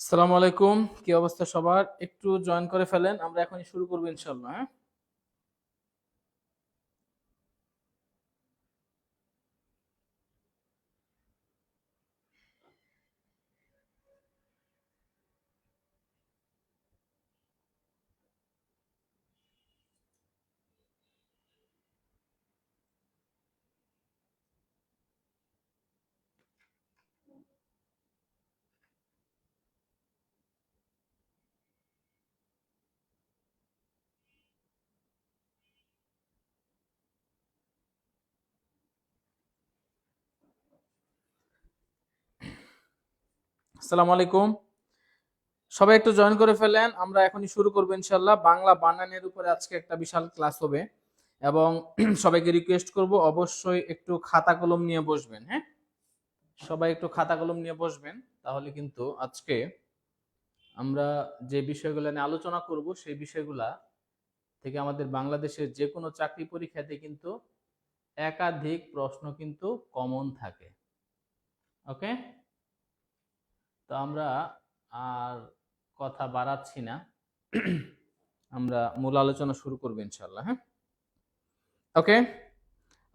আসসালামু আলাইকুম, কি অবস্থা সবার? একটু জয়েন করে ফেলেন, আমরা এখনই শুরু করবো ইনশাল্লাহ। হ্যাঁ, আসসালামু আলাইকুম, সবাই একটু জয়েন করে ফেলেন, আমরা এখনই শুরু করবো ইনশাল্লাহ। বাংলা বানানের উপরে আজকে একটা বিশাল ক্লাস হবে এবং সবাইকে রিকোয়েস্ট করব অবশ্যই একটু খাতা কলম নিয়ে বসবেন। হ্যাঁ, সবাই একটু খাতা কলম নিয়ে বসবেন, তাহলে কিন্তু আজকে আমরা যে বিষয়গুলো নিয়ে আলোচনা করব সেই বিষয়গুলা থেকে আমাদের বাংলাদেশের যে কোনো চাকরি পরীক্ষাতে কিন্তু একাধিক প্রশ্ন কিন্তু কমন থাকে। ওকে, তো আমরা আর কথা বাড়াচ্ছি না, আমরা মূল আলোচনা শুরু করবো ইনশাল্লাহ। হ্যাঁ, ওকে,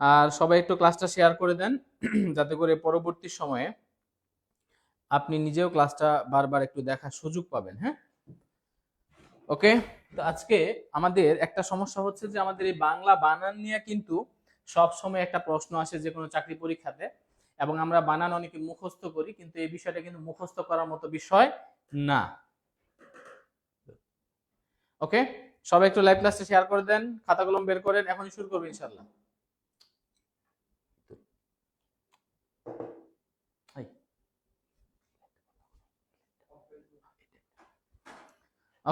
আর সবাই একটু ক্লাসটা শেয়ার করে দেন যাতে করে পরবর্তী সময়ে আপনি নিজেও ক্লাসটা বারবার একটু দেখার সুযোগ পাবেন। হ্যাঁ, ওকে, তো আজকে আমাদের একটা সমস্যা হচ্ছে যে আমাদের এই বাংলা বানান নিয়ে কিন্তু সব সময় একটা প্রশ্ন আসে যে কোনো চাকরি পরীক্ষাতে, এবং আমরা বানান অনেকে মুখস্থ করি, কিন্তু এই বিষয়টা কিন্তু মুখস্থ করার মতো বিষয় না। ওকে, সবাই একটু লাইভ ক্লাসটা শেয়ার করে দেন, খাতা কলম বের করেন, এখনই শুরু করবো ইনশাআল্লাহ।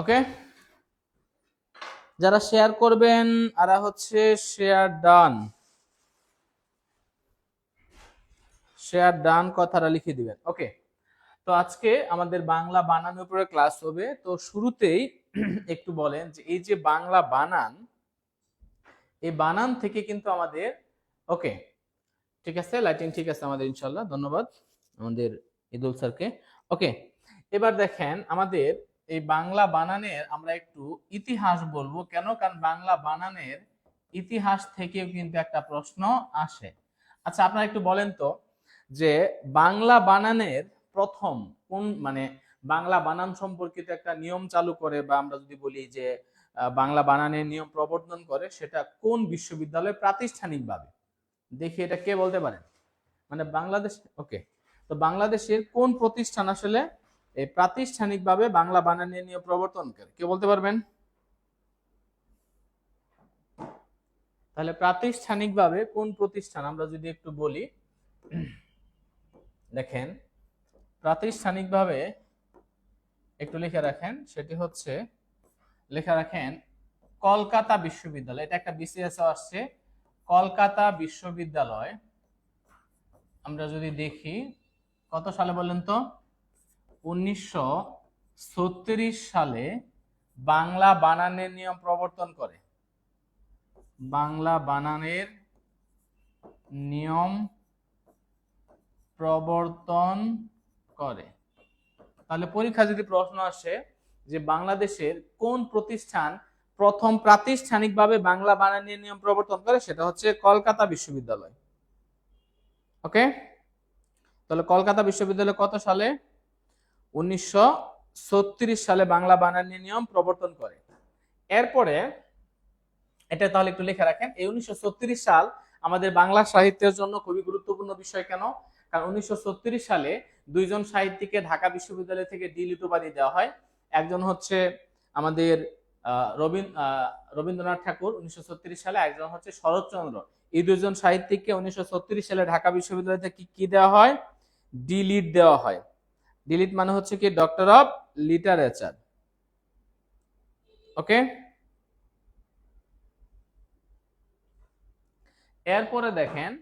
ওকে, যারা শেয়ার করবেন আর হচ্ছে শেয়ার ডান, শেয়ার ডান কথাটা লিখে দিবেন। ওকে, তো আজকে আমাদের বাংলা বানানের উপরে ক্লাস হবে। তো শুরুতেই একটু বলেন যে এই যে বাংলা বানান, এই বানান থেকে কিন্তু আমাদের, ওকে ঠিক আছে, লাইটিং ঠিক আছে আমাদের ইনশাল্লাহ, ধন্যবাদ আমাদের ইদুল স্যারকে। ওকে, এবার দেখেন আমাদের এই বাংলা বানানের আমরা একটু ইতিহাস বলবো। কেন? কারণ বাংলা বানানের ইতিহাস থেকেও কিন্তু একটা প্রশ্ন আসে। আচ্ছা, আপনারা একটু বলেন তো যে বাংলা বানানের প্রথম কোন, মানে বাংলা বানান সম্পর্কিত একটা নিয়ম চালু করে, বা আমরা যদি বলি যে বাংলা বানানের নিয়ম প্রবর্তন করে, সেটা কোন বিশ্ববিদ্যালয় প্রাতিষ্ঠানিকভাবে? দেখি এটা কে বলতে পারেন, মানে বাংলাদেশ। ওকে, তো বাংলাদেশের কোন প্রতিষ্ঠান আসলে এই প্রাতিষ্ঠানিকভাবে বাংলা বানানের নিয়ম প্রবর্তন করে, কে বলতে পারবেন? তাহলে প্রাতিষ্ঠানিকভাবে কোন প্রতিষ্ঠান আমরা যদি একটু বলি, দেখেন প্রাতিষ্ঠানিকভাবে একটু লিখে রাখেন, সেটি হচ্ছে লিখে রাখেন কলকাতা বিশ্ববিদ্যালয়। এটা একটা বিসিএস আসছে, কলকাতা বিশ্ববিদ্যালয়। আমরা যদি দেখি কত সালে বলেন তো, 1936 সালে বাংলা বানানের নিয়ম প্রবর্তন করে। বাংলা বানানের নিয়ম প্রবর্তন করে। তাহলে পরীক্ষা যদি প্রশ্ন আসে যে বাংলাদেশের কোন প্রতিষ্ঠান প্রথম প্রাতিষ্ঠানিকভাবে বাংলা বানানের নিয়ম প্রবর্তন করে, সেটা হচ্ছে কলকাতা বিশ্ববিদ্যালয়। ওকে, তাহলে কলকাতা বিশ্ববিদ্যালয় কত সালে? 1936 সালে বাংলা বানানের নিয়ম প্রবর্তন করে। এরপরে এটা তাহলে একটু লিখে রাখেন, এই 1936 সাল আমাদের বাংলা সাহিত্যের জন্য খুবই গুরুত্বপূর্ণ বিষয়। কেন? কারণ 1936 সালে দুইজন সাহিত্যিককে ঢাকা বিশ্ববিদ্যালয় থেকে ডি.লিট উপাধি দেওয়া হয়। একজন হচ্ছে আমাদের রবীন্দ্রনাথ ঠাকুর 1936 সালে, একজন হচ্ছে শরৎচন্দ্র। এই দুজন সাহিত্যিককে 1936 সালে ঢাকা বিশ্ববিদ্যালয় থেকে কি দেওয়া হয়? ডি.লিট দেওয়া হয়। ডি.লিট মানে হচ্ছে কি ডক্টর অফ লিটারেচার। ওকে, এরপরে দেখেন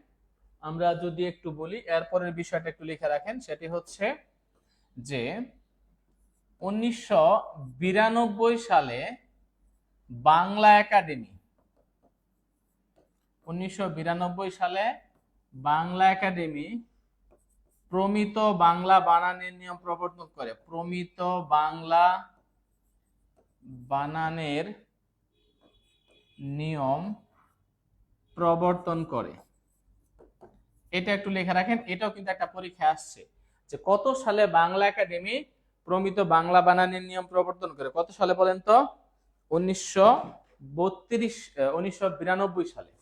আমরা যদি একটু বলি, এরপরের বিষয়টা একটু লিখে রাখেন, সেটি হচ্ছে যে 1992 সালে বাংলা একাডেমি, 1992 সালে বাংলা একাডেমি প্রমিত বাংলা বানানের নিয়ম প্রবর্তন করে। প্রমিত বাংলা বানানের নিয়ম প্রবর্তন করে। এটা একটু লিখে রাখেন, এটাও কিন্তু একটা পরীক্ষা আসছে যে কত সালে বাংলা একাডেমি প্রমিত বাংলা বানানের নিয়ম প্রবর্তন করে। কত সালে বলেন তো? 1992 সালে।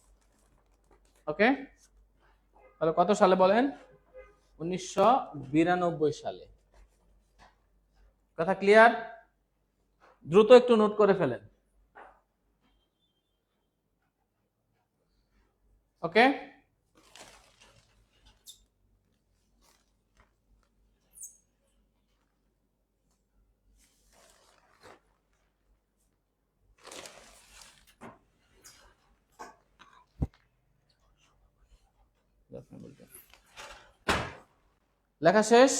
ওকে, তাহলে কত সালে বলেন? 1992 সালে। কথা ক্লিয়ার? দ্রুত একটু নোট করে ফেলেন। ওকে, লেখা শেষ?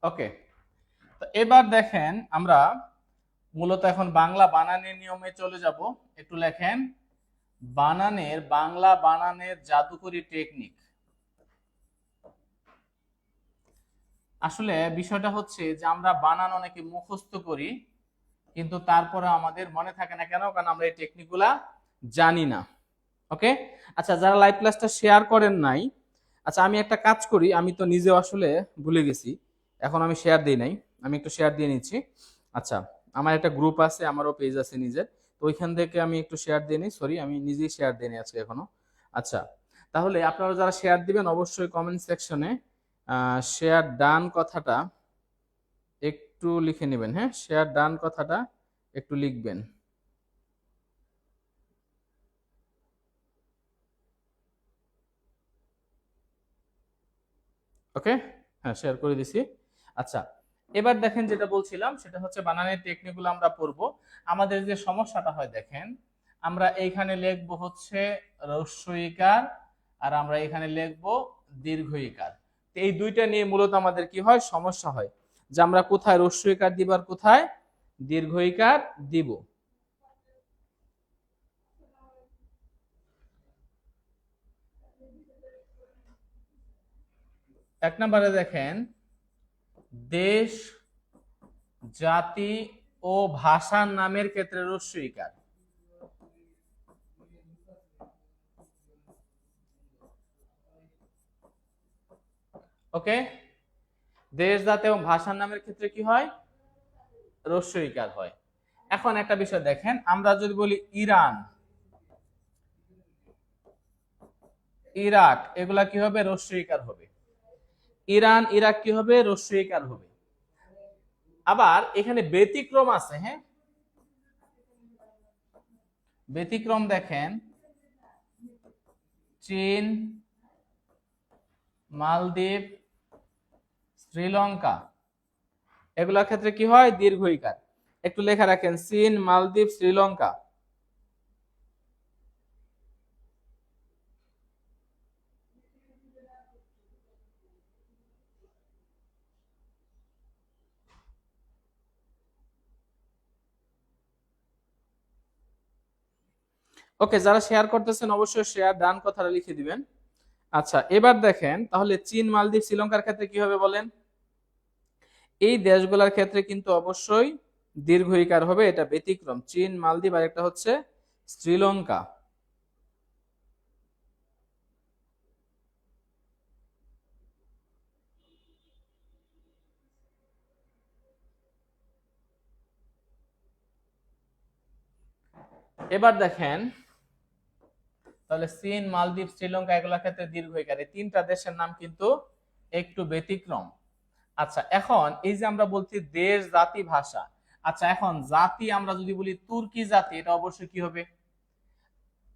ওকে, তো এবার দেখেন আমরা মূলত এখন বাংলা বানানের নিয়মে চলে যাব। একটু লেখেন বাংলা বানানের জাদুকরি টেকনিক। আসলে বিষয়টা হচ্ছে যে আমরা বানান অনেকে মুখস্থ করি, কিন্তু তারপরে আমাদের মনে থাকে না। কেন? কারণ আমরা এই টেকনিকগুলা জানি না। ওকে, আচ্ছা, যারা লাইভ ক্লাসটা শেয়ার করেন নাই, আচ্ছা আমি একটা কাজ করি, আমি তো নিজেও আসলে ভুলে গেছি, এখন আমি শেয়ার দিই নাই, আমি একটু শেয়ার দিয়ে নিচ্ছি। আচ্ছা, আমার একটা গ্রুপ আছে, আমারও পেজ আছে নিজের, তো ওইখান থেকে আমি একটু শেয়ার দিয়ে নিই। সরি, আমি নিজেই শেয়ার দিয়ে নিই আজকে এখনো। আচ্ছা, তাহলে আপনারা যারা শেয়ার দিবেন অবশ্যই কমেন্ট সেকশনে শেয়ার ডান কথাটা একটু লিখে নেবেন। হ্যাঁ, শেয়ার ডান কথাটা একটু লিখবেন। ওকে, হ্যাঁ শেয়ার করে দিছি। আচ্ছা, এবার দেখেন যেটা বলছিলাম সেটা হচ্ছে বানানের টেকনিকগুলো আমরা পড়বো। আমাদের যে সমস্যাটা হয় দেখেন, আমরা এইখানে লিখবো হচ্ছে হ্রস্বইকার, আর আমরা এখানে লিখবো দীর্ঘইকার। তো এই দুইটা নিয়ে মূলত আমাদের কি হয়, সমস্যা হয় যে আমরা কোথায় হ্রস্বইকার দিব আর কোথায় দীর্ঘইকার দিব। এক নম্বরে দেখেন দেশ, জাতি ও ভাষার নামের ক্ষেত্রে হ্রস্বইকার। ওকে, দেশ, জাতি এবং ভাষার নামের ক্ষেত্রে কি হয়, হ্রস্বইকার হয়। এখন একটা বিষয় দেখেন, আমরা যদি বলি ইরান, ইরাক, এগুলা কি হবে, হ্রস্বইকার হবে। ইরান, ইরাক কি হবে, হ্রস্বইকার হবে। আবার এখানে ব্যতিক্রম আছে। হ্যাঁ, ব্যতিক্রম দেখেন চীন, মালদ্বীপ, শ্রীলঙ্কা, এগুলোর ক্ষেত্রে কি হয়? দীর্ঘ ইকার। একটু লেখা রাখেন, চীন, মালদ্বীপ, শ্রীলঙ্কা। ওকে, যারা শেয়ার করতেছেন অবশ্যই শেয়ার ডান কথাটা লিখে দিবেন। আচ্ছা, এবার দেখেন তাহলে চীন, মালদ্বীপ, শ্রীলঙ্কার ক্ষেত্রে কি হবে বলেন? এই দেশগুলোর ক্ষেত্রে কিন্তু অবশ্যই দীর্ঘ ইকার হবে, এটা ব্যতিক্রম। চীন, মালদ্বীপ আর একটা হচ্ছে শ্রীলঙ্কা। এবার দেখেন তাহলে চীন, মালদ্বীপ, শ্রীলঙ্কা এগুলোর ক্ষেত্রে দীর্ঘ ইকার। এই তিনটা দেশের নাম কিন্তু একটু ব্যতিক্রম। আচ্ছা, এখন এই যে আমরা বলছি দেশ, জাতি, ভাষা। আচ্ছা, এখন জাতি আমরা যদি বলি তুর্কি জাতি, এটা অবশ্যই কি হবে?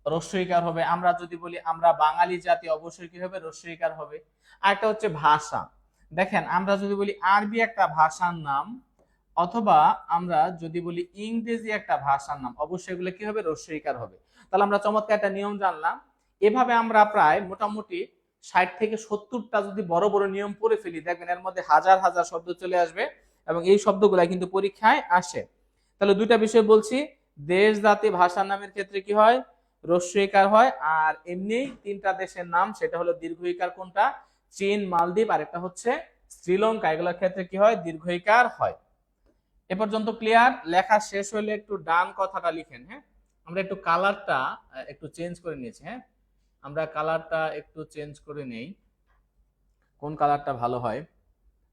রস্বইকার হবে। আমরা যদি বলি আমরা বাঙালি জাতি, অবশ্যই কি হবে? রস্বইকার হবে। আর একটা হচ্ছে ভাষা। দেখেন আমরা যদি বলি আরবি একটা ভাষার নাম, অথবা আমরা যদি বলি ইংরেজি একটা ভাষার নাম, অবশ্যই এগুলো কি হবে? রস্বইকার হবে। তাহলে আমরা চমৎকার একটা নিয়ম জানলাম। এভাবে আমরা প্রায় মোটামুটি 60 থেকে 70টা যদি বড় বড় নিয়ম পড়ে ফেলি, দেখবেন এর মধ্যে হাজার হাজার শব্দ চলে আসবে, এবং এই শব্দগুলা কিন্তু পরীক্ষায় আসে। তাহলে দুইটা বিষয় বলছি, দেশ, জাতি, ভাষার নামের ক্ষেত্রে কি হয়? রস্বইকার হয়। আর এমনি তিনটা দেশের নাম, সেটা হলো দীর্ঘইকার। কোনটা? চীন, মালদ্বীপ আর একটা হচ্ছে শ্রীলঙ্কা, এগুলোর ক্ষেত্রে কি হয়? দীর্ঘইকার হয়। এ পর্যন্ত ক্লিয়ার? লেখা শেষ হলে একটু ডান কথাটা লিখেন। হ্যাঁ, আমরা একটু কালারটা একটু চেঞ্জ করে নিয়েছি। হ্যাঁ, আমরা কালারটা একটু চেঞ্জ করে নেই, কোন কালারটা ভালো হয়।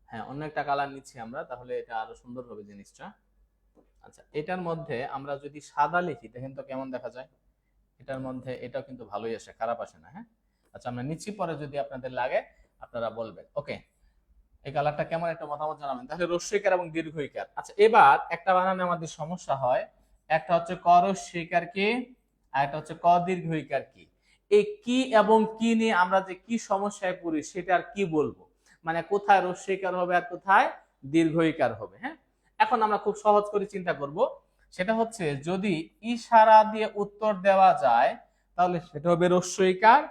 হ্যাঁ, অন্য একটা কালার নিচ্ছি আমরা, তাহলে এটা আরো সুন্দর হবে জিনিসটা। আচ্ছা, এটার মধ্যে আমরা যদি সাদা লিখি, দেখেন তো কেমন দেখা যায়। এটার মধ্যে এটাও কিন্তু ভালোই আসে, খারাপ আসে না। হ্যাঁ, আচ্ছা আমরা নিচ্ছি, পরে যদি আপনাদের লাগে আপনারা বলবেন। ওকে, এই কালারটা কেমন একটা মতামত জানাবেন। তাহলে রস্বইকার এবং দীর্ঘইকার। আচ্ছা, এবার একটা বানানে আমাদের সমস্যা হয়। একটা হচ্ছে ক রস্বইকার কি, আর একটা হচ্ছে ক দীর্ঘইকার কি। এই কি এবং কি নিয়ে আমরা যে কি সমস্যায় পড়ি সেটা আর কি বলবো, মানে কোথায় রস্বইকার হবে আর কোথায় দীর্ঘইকার হবে। হ্যাঁ, এখন আমরা খুব সহজ করে চিন্তা করব। সেটা হচ্ছে যদি ইশারা দিয়ে উত্তর দেওয়া যায় তাহলে সেটা হবে রস্বইকার।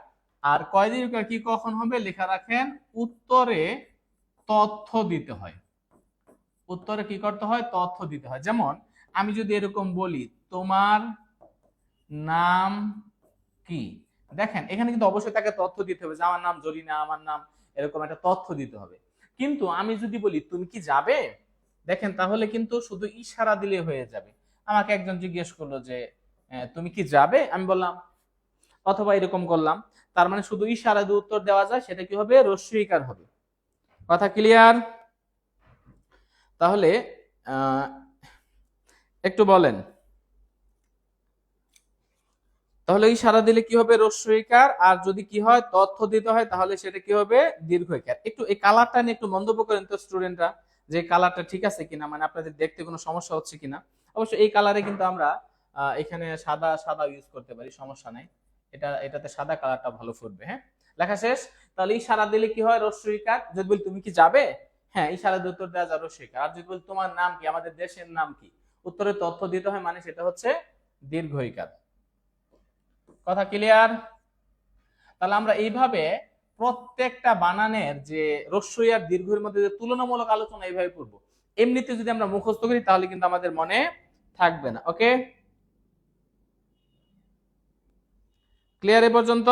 আর কয় দীর্ঘইকার কি কখন হবে? লেখা রাখেন, উত্তরে তথ্য দিতে হয়। উত্তরে কি করতে হয়? তথ্য দিতে হয়। যেমন আমি যদি এরকম বলি, তোমার নাম কি, দেখেন এখানে কিন্তু অবশ্যই তাকে তথ্য দিতে হবে যে আমার নাম জরিনা, আমার নাম, এরকম একটা তথ্য দিতে হবে। কিন্তু আমি যদি বলি তুমি কি যাবে, দেখেন তাহলে কিন্তু শুধু ইশারা দিলে হয়ে যাবে। আমাকে একজন জিজ্ঞেস করলো যে তুমি কি যাবে, আমি বললাম, অথবা এরকম করলাম, তার মানে শুধু ইশারা দিয়ে উত্তর দেওয়া যায়, সেটা কি হবে? রস্বইকার হবে। কথা ক্লিয়ার? তাহলে একটু বলেন, তাহলে ইশারা দিলে কি হবে? রস্বইকার। আর যদি কি হয়? তথ্য দিতে হয়, তাহলে সেটা কি হবে? দীর্ঘইকার। একটু এই কালারটা নিয়ে একটু মন্তব্য করেন তো স্টুডেন্টরা, যে কালারটা ঠিক আছে কিনা, মানে আপনাদের দেখতে কোনো সমস্যা হচ্ছে কিনা। অবশ্য এই কালারে কিন্তু আমরা এখানে সাদা সাদা ইউজ করতে পারি, সমস্যা নাই। এটাতে সাদা কালারটা ভালো ফুটবে। হ্যাঁ, লেখা শেষ। তাহলে ইশারা দিলে কি হয়? রস্বইকার। যদি বলি তুমি কি যাবে, হ্যাঁ ইশারা দিয়ে উত্তর দেওয়া যায়, রস্বইকার। আর যদি বলি তোমার নাম কি, আমাদের দেশের নাম কি, উত্তরে তথ্য দিতে হয়, মানে সেটা হচ্ছে দীর্ঘইকার। কথা ক্লিয়ার? তাহলে আমরা এইভাবে প্রত্যেকটা বানানের যে রস্বই আর দীর্ঘের মধ্যে যে তুলনামূলক আলোচনা এইভাবে করব। এমনিতে যদি আমরা মুখস্থ করি তাহলে কিন্তু আমাদের মনে থাকবে না। ওকে, ক্লিয়ার এ পর্যন্ত?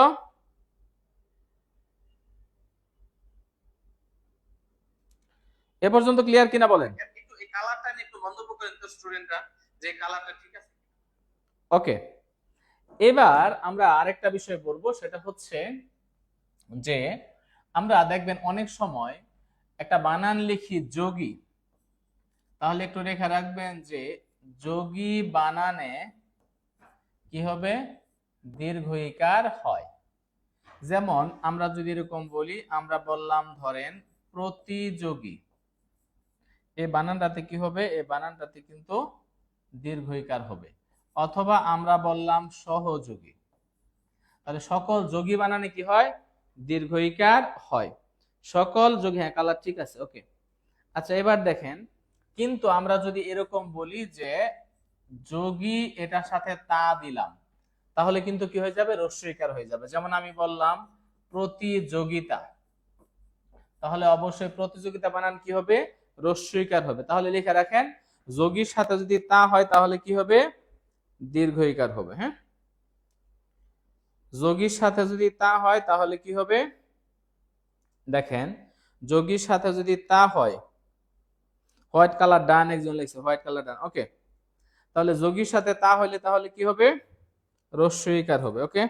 এ পর্যন্ত ক্লিয়ার কিনা বলেন। একটু এই কালারটা নিয়ে একটু মন্তব্য করেন তো স্টুডেন্টরা, যে কালারটা ঠিক আছে। ওকে, এবার আমরা আরেকটা বিষয় বলবো, সেটা হচ্ছে যে আমরা দেখবেন অনেক সময় একটা বানান লিখি যোগী, তাহলে একটু রেখে রাখবেন যে যোগী বানানে কি হবে? দীর্ঘইকার হয়। যেমন আমরা যদি এরকম বলি, আমরা বললাম ধরেন প্রতিযোগী, এই বানানটাতে কি হবে? এই বানানটাতে কিন্তু দীর্ঘইকার হবে। অথবা আমরা বললাম সহযোগী, তাহলে সকল যোগী বানানে কি হয়? দীর্ঘ ইকার হয়। সকল যোগী, হ্যাঁ কালার ঠিক আছে, ওকে। আচ্ছা এবার দেখেন, কিন্তু আমরা যদি এরকম বলি যে যোগী এটার সাথে তা দিলাম, তাহলে কিন্তু কি হয়ে যাবে? রস্যইকার হয়ে যাবে। যেমন আমি বললাম প্রতিযোগিতা, তাহলে অবশ্যই প্রতিযোগিতা বানান কি হবে? রস্যইকার হবে। তাহলে লিখে রাখেন, যোগীর সাথে যদি তা হয় তাহলে কি হবে? দীর্ঘ ইকার হবে। হ্যাঁ, যোগীর সাথে যদি তা হয় তাহলে কি হবে? দেখেন, যোগীর সাথে যদি তা হয়, হোয়াইট কালার ডান, একজন লিখছে হোয়াইট কালার ডান, ওকে। তাহলে যোগীর সাথে তা হইলে তাহলে কি হবে? রস্যইকার হবে, ওকে।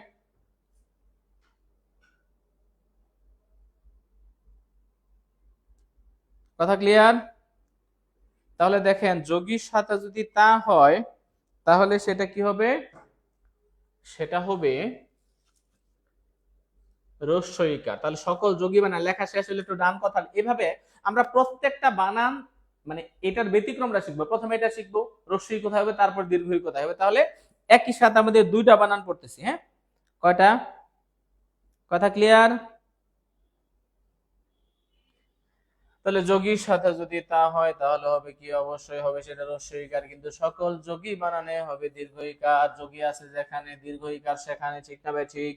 কথা ক্লিয়ার? তাহলে দেখেন, যোগীর সাথে যদি তা হয় তাহলে সেটা কি হবে? সেটা হবে রস্যইকার। তাহলে সকল যোগী বানান লেখা শেষ হলে একটু ডান কথা, এভাবে আমরা প্রত্যেকটা বানান মানে এটার ব্যতিক্রমটা শিখবো। প্রথমে এটা শিখবো রস্যই কোথায় হবে, তারপর দীর্ঘই কোথায় হবে। তাহলে একই সাথে আমাদের দুইটা বানান পড়তেছি। হ্যাঁ, কয়টা? কথা ক্লিয়ার? তাহলে যোগীর সাথে যদি তা হয় তাহলে হবে কি? অবশ্যই হবে সেটা রস্যইকার, কিন্তু সকল যোগী বানানে হবে দীর্ঘইকার। যোগী আছে যেখানে, দীর্ঘইকার সেখানে। ঠিক না ভাই? ঠিক,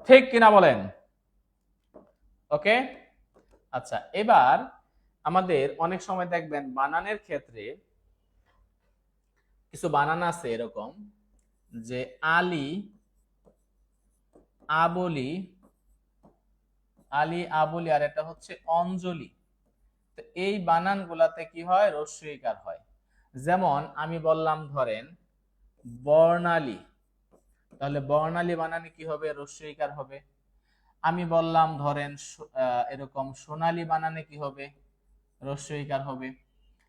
ঠিক কিনা বলেন? ওকে। আচ্ছা এবার আমাদের অনেক সময় দেখবেন বানানের ক্ষেত্রে কিছু বানান আছে এরকম যে আলী আবলি, আলী আবলি, আর এটা হচ্ছে অঞ্জলি। তো এই বানান গুলাতে কি হয়? রস্যইকার হয়। যেমন আমি বললাম ধরেন বর্ণালী, তাহলে বর্ণালী বানানে কি হবে? রস্যইকার হবে। আমি বললাম ধরেন এরকম সোনালী বানানে কি হবে? রস্যইকার হবে।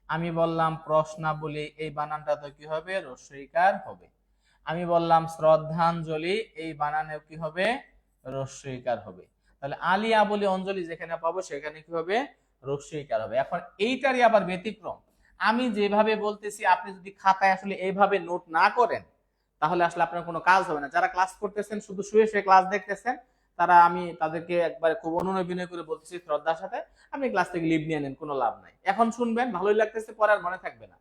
আমি বললাম প্রশ্নাবলী, এই বানানটা তো কি হবে? রস্যইকার হবে। আমি বললাম শ্রদ্ধাঞ্জলি, এই বানানে কি হবে? রস্যইকার হবে। তাহলে আলী আবলি অঞ্জলি যেখানে পাবো সেখানে কি হবে? রস্যইকার হবে। এখন এইটারই আবার ব্যতিক্রম, আমি যেভাবে বলতেছি আপনি যদি খাতায় আসলে এইভাবে নোট না করেন তাহলে আসলে আপনার কোনো কাজ হবে না। যারা ক্লাস করতেছেন, শুধু শুয়ে শুয়ে ক্লাস দেখতেছেন, তারা আমি তাদেরকে একবারে খুব অনুনয় বিনয় করে বলতেছি শ্রদ্ধার সাথে, আপনি ক্লাস থেকে লিভ নিয়ে নেন, কোনো লাভ নাই। এখন শুনবেন, ভালোই লাগতেছে, পরে আর মনে থাকবে না।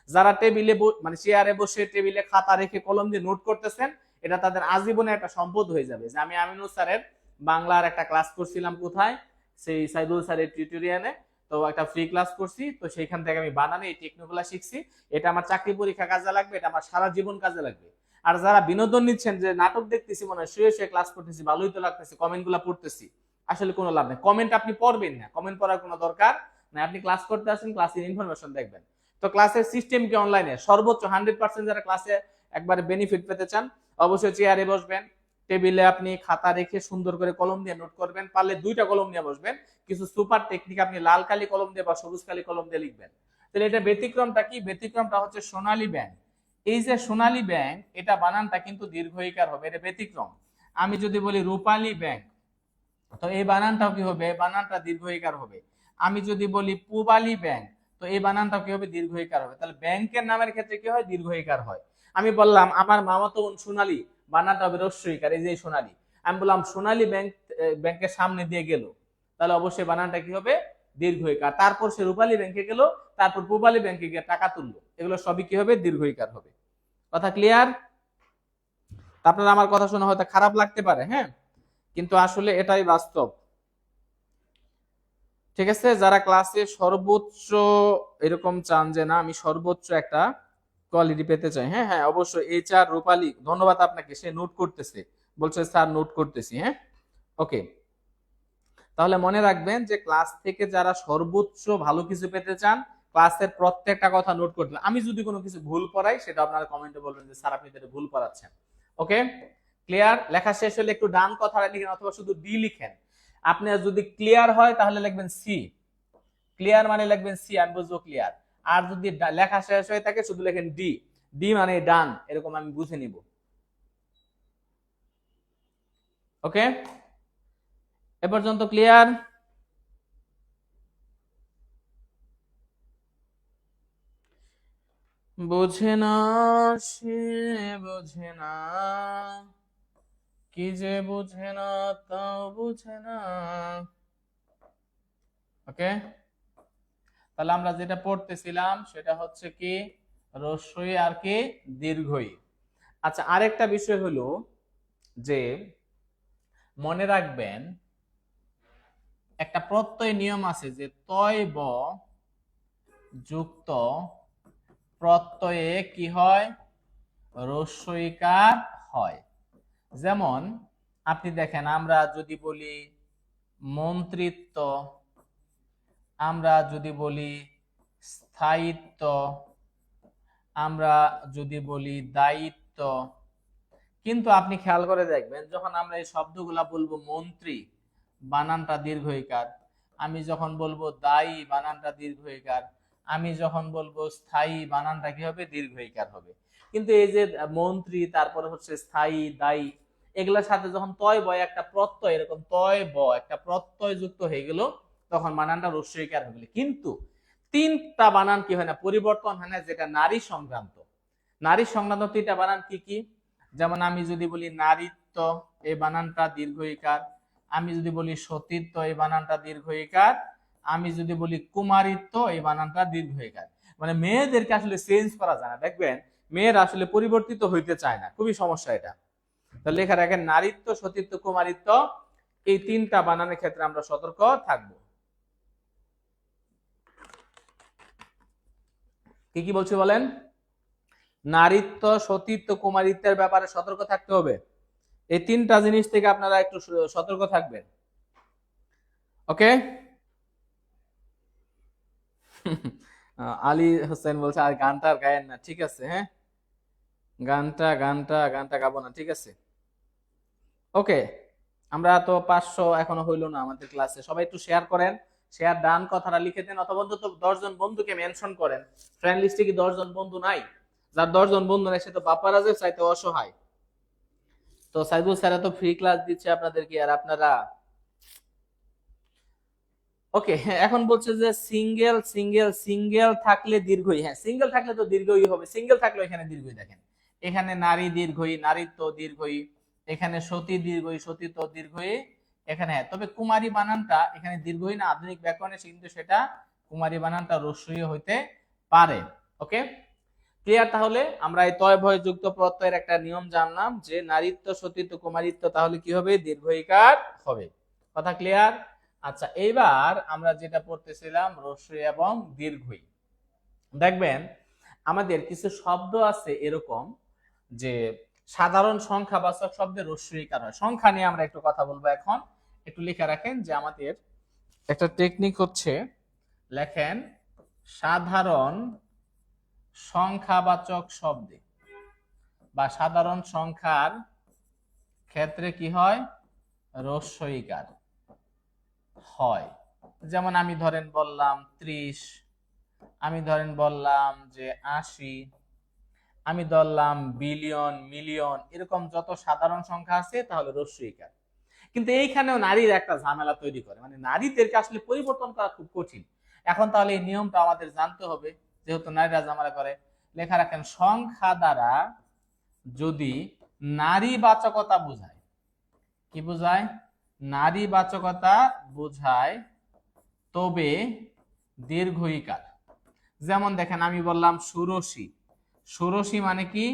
যারা টেবিলে মানে চেয়ারে বসে টেবিলে খাতা রেখে কলম দিয়ে নোট করতেছেন, এটা তাদের আজীবনে একটা সম্পদ হয়ে যাবে। যে আমি আমিনুল স্যারের বাংলার একটা ক্লাস করছিলাম, কোথায়? সেই সাইদুল স্যারের টিউটোরিয়ালে। তো একটা ফ্রি ক্লাস করছি, তো সেইখান থেকে আমি বানানে এই টেকনিকগুলো শিখছি। এটা আমার চাকরি পরীক্ষা কাজে লাগবে, এটা আমার সারা জীবন কাজে লাগবে। আর যারা বিনোদন নিচ্ছেন, যে নাটক দেখতেছি মনে হয়, শুয়ে শুয়ে ক্লাস করতেছি, ভালোই তো লাগতেছে, কমেন্ট গুলা পড়তেছি, আসলে কোনো লাভ নেই। কমেন্ট আপনি পড়বেন না, কমেন্ট পড়ার কোনো দরকার না। আপনি ক্লাস করতে আসেন, ক্লাসের ইনফরমেশন দেখবেন। তো ক্লাসের সিস্টেম কি অনলাইনে? সর্বোচ্চ 100% যারা ক্লাসে একবারে বেনিফিট পেতে চান, অবশ্যই চেয়ারে বসবেন, টেবিলে আপনি খাতা রেখে সুন্দর করে কলম দিয়ে নোট করবেন, পারলে দুইটা কলম নিয়ে বসবেন। কিছু সুপার টেকনিক আপনি লাল কালি কলম দিয়ে বা সবুজ কালি কলম দিয়ে লিখবেন। তাহলে এটা ব্যতিক্রমটা কি? ব্যতিক্রমটা হচ্ছে সোনালী ব্যাংক। এই যে সোনালী ব্যাংক, এটা বানানটা কিন্তু দীর্ঘইকার হবে, এটা ব্যতিক্রম। আমি যদি বলি রূপালী ব্যাংক, তো এই বানানটাও কি হবে? বানানটা দীর্ঘইকার হবে। আমি যদি বলি পূবালী ব্যাংক, তো এই বানানটাও কি হবে? দীর্ঘইকার হবে। তাহলে ব্যাংকের নামের ক্ষেত্রে কি হয়? দীর্ঘইকার হয়। আমি বললাম আমার মামাতো বোন সোনালী, বানানটা হবে রস্যইকার, এই যে সোনালী। আমি বললাম সোনালী ব্যাংক, ব্যাংকের সামনে দিয়ে গেল, তাহলে অবশ্যই বানানটা কি হবে? দীর্ঘইকার। তারপর সে রূপালী ব্যাংকে গেল, তারপর পূবালী ব্যাংকে গিয়ে টাকা তুললো, এগুলো সবই কি হবে? দীর্ঘইকার হবে। কথা ক্লিয়ার? আপনারা আমার কথা শুনে হয়তো খারাপ লাগতে পারে, হ্যাঁ, কিন্তু আসলে এটাই বাস্তব। ঠিক আছে, যারা ক্লাসে সর্বোচ্চ এরকম চান যে না আমি সর্বোচ্চ একটা কোয়ালিটি পেতে চাই, হ্যাঁ হ্যাঁ অবশ্যই। HR রূপালী, ধন্যবাদ আপনাকে, সে নোট করতেছে, বলছে স্যার নোট করতেছি। হ্যাঁ, ওকে। তাহলে মনে রাখবেন যে ক্লাস থেকে যারা সর্বোচ্চ ভালো কিছু পেতে চান, ক্লাসের প্রত্যেকটা কথা নোট করতে। আমি যদি কোনো কিছু ভুল পড়াই, সেটা আপনারা কমেন্টে বলবেন যে স্যার আপনি এটা ভুল পড়াচ্ছেন। ওকে, ক্লিয়ার? লেখা শেষ হলে একটু ডান কথাটা লিখেন অথবা শুধু ডি লিখেন। আপনি যদি ক্লিয়ার হয় তাহলে লিখবেন সি, ক্লিয়ার মানে লিখবেন সি, আমি বুঝবো ক্লিয়ার। আর যদি লেখা শেষ হয়ে থাকে শুধু লেখেন ডি, ডি মানে ডান, এরকম আমি বুঝে নিব। ওকে, এ পর্যন্ত ক্লিয়ার? বোঝে না, সে বোঝে না, কি যে বুঝে না তাও বুঝে না। ওকে, তাহলে আমরা যেটা পড়তেছিলাম সেটা হচ্ছে কি রস্যই আর কি দীর্ঘই। আচ্ছা, আরেকটা বিষয় হলো যে মনে রাখবেন একটা প্রত্যয় নিয়ম আছে যে তয় ব যুক্ত প্রত্যয়ে কি হয়, রস্যইকার হয়। যেমন আপনি দেখেন, আমরা যদি বলি মন্ত্রিত্ব, আমরা যদি বলি স্থায়িত্ব, আমরা যদি বলি দায়িত্ব, কিন্তু আপনি খেয়াল করে দেখবেন যখন আমরা এই শব্দগুলা বলবো, মন্ত্রী বানানটা দীর্ঘইকার, আমি যখন বলবো দায়ী বানানটা দীর্ঘইকার, আমি যখন বলবো স্থায়ী বানানটা কি হবে, দীর্ঘইকার হবে। কিন্তু এই যে মন্ত্রী, তারপরে হচ্ছে স্থায়ী, দায়ী, এগুলোর সাথে যখন তয় বয় একটা প্রত্যয়, এরকম তয় ব একটা প্রত্যয় যুক্ত হয়ে গেল, তখন বানানটা রস্যইকার হয়ে গেল। কিন্তু তিনটা বানান কি হয় না, পরিবর্তন হয় না, যেটা নারী সংক্রান্ত। নারী সংক্রান্ত তিনটা বানান কি কি? যেমন আমি যদি বলি নারীত্ব, এই বানানটা দীর্ঘইকার। আমি যদি বলি সতীত্ব, এই বানানটা দীর্ঘইকার। আমি যদি বলি কুমারিত্ব, এই বানানটা দীর্ঘইকার। মানে মেয়েদেরকে আসলে চেঞ্জ করা যায় না, দেখবেন মেয়েরা আসলে পরিবর্তিত হইতে চায় না, খুবই সমস্যা এটা। তো লেখা রাখেন নারীত্ব, সতীত্ব, কুমারিত্ব, এই তিনটা বানানের ক্ষেত্রে আমরা সতর্ক থাকবো। কি কি বলছি বলেন? নারীত্ব, সতীত্ব, কুমারিত্বের ব্যাপারে সতর্ক থাকতে হবে। এই তিনটা জিনিস থেকে আপনারা একটু সতর্ক থাকবেন। ওকে। আলী হোসেন বলছে আর গানটা আর গায়েন না, ঠিক আছে, হ্যাঁ, গানটা গানটা গানটা গাবো না, ঠিক আছে। ওকে, আমরা তো 500 এখনো হইলো না আমাদের ক্লাসে। সবাই একটু শেয়ার করেন, শেয়ার ডান কথাটা লিখে দেন, অথবা অন্তত 10 জন বন্ধুকে মেনশন করেন। ফ্রেন্ড লিস্টে কি 10 জন বন্ধু নাই? যার 10 জন বন্ধু নাই সে তো বাপারাজের চাইতে অসহায়। তো সাইদুল স্যার তো ফ্রি ক্লাস দিচ্ছে আপনাদেরকে, আর আপনারা। ওকে, এখন বলছে যে সিঙ্গেল সিঙ্গেল সিঙ্গেল থাকলে দীর্ঘই। হ্যাঁ, সিঙ্গেল থাকলে তো দীর্ঘই হবে, সিঙ্গেল থাকলে এখানে দীর্ঘই। দেখেন এখানে নারী দীর্ঘই, নারীত্ব দীর্ঘই, এখানে সতী দীর্ঘই, সতীত্ব দীর্ঘই, এখানে। হ্যাঁ, তবে কুমারী বানানটা এখানে দীর্ঘই না, আধুনিক ব্যাকরণে কিন্তু সেটা কুমারী বানানটা রস্যই হইতে পারে। ওকে, ক্লিয়ার? তাহলে আমরা এই তয় ভয় যুক্ত প্রত্যয়ের একটা নিয়ম জানলাম যে নারীত্ব, সতীত্ব, কুমারিত্ব তাহলে কি হবে, দীর্ঘইকার হবে। কথা ক্লিয়ার? আচ্ছা, এইবার আমরা যেটা পড়তেছিলাম রস্যই এবং দীর্ঘই। দেখবেন আমাদের কিছু শব্দ আছে এরকম যে সাধারণ সংখ্যাবাচক শব্দে রস্যইকার হয়। সংখ্যা নিয়ে আমরা একটু কথা বলবো এখন। একটু লিখে রাখেন যে আমাদের একটা টেকনিক হচ্ছে, লেখেন সাধারণ সংখ্যাবাচক শব্দে বা সাধারণ সংখ্যার ক্ষেত্রে কি হয়, রস্যইকার হয়। যেমন আমি ধরেন বললাম 30, আমি ধরেন বললাম যে 80, আমি ধরলাম বিলিয়ন, মিলিয়ন, এরকম যত সাধারণ সংখ্যা আছে তাহলে রস্যইকার। কিন্তু এইখানেও নারীর একটা ঝামেলা তৈরি করে, মানে নারীদেরকে আসলে পরিবর্তন করা খুব কঠিন। এখন তাহলে এই নিয়মটা আমাদের জানতে হবে, যেহেতু নারীরা ঝামেলা করে। লেখা রাখেন সংখ্যা দ্বারা যদি নারীবাচকতা বোঝায়, কি বোঝায়, নারীবাচকতা বোঝায়, তবে দীর্ঘইকার। যেমন দেখেন আমি বললাম ষোড়শী, ষোড়শী মানে কি,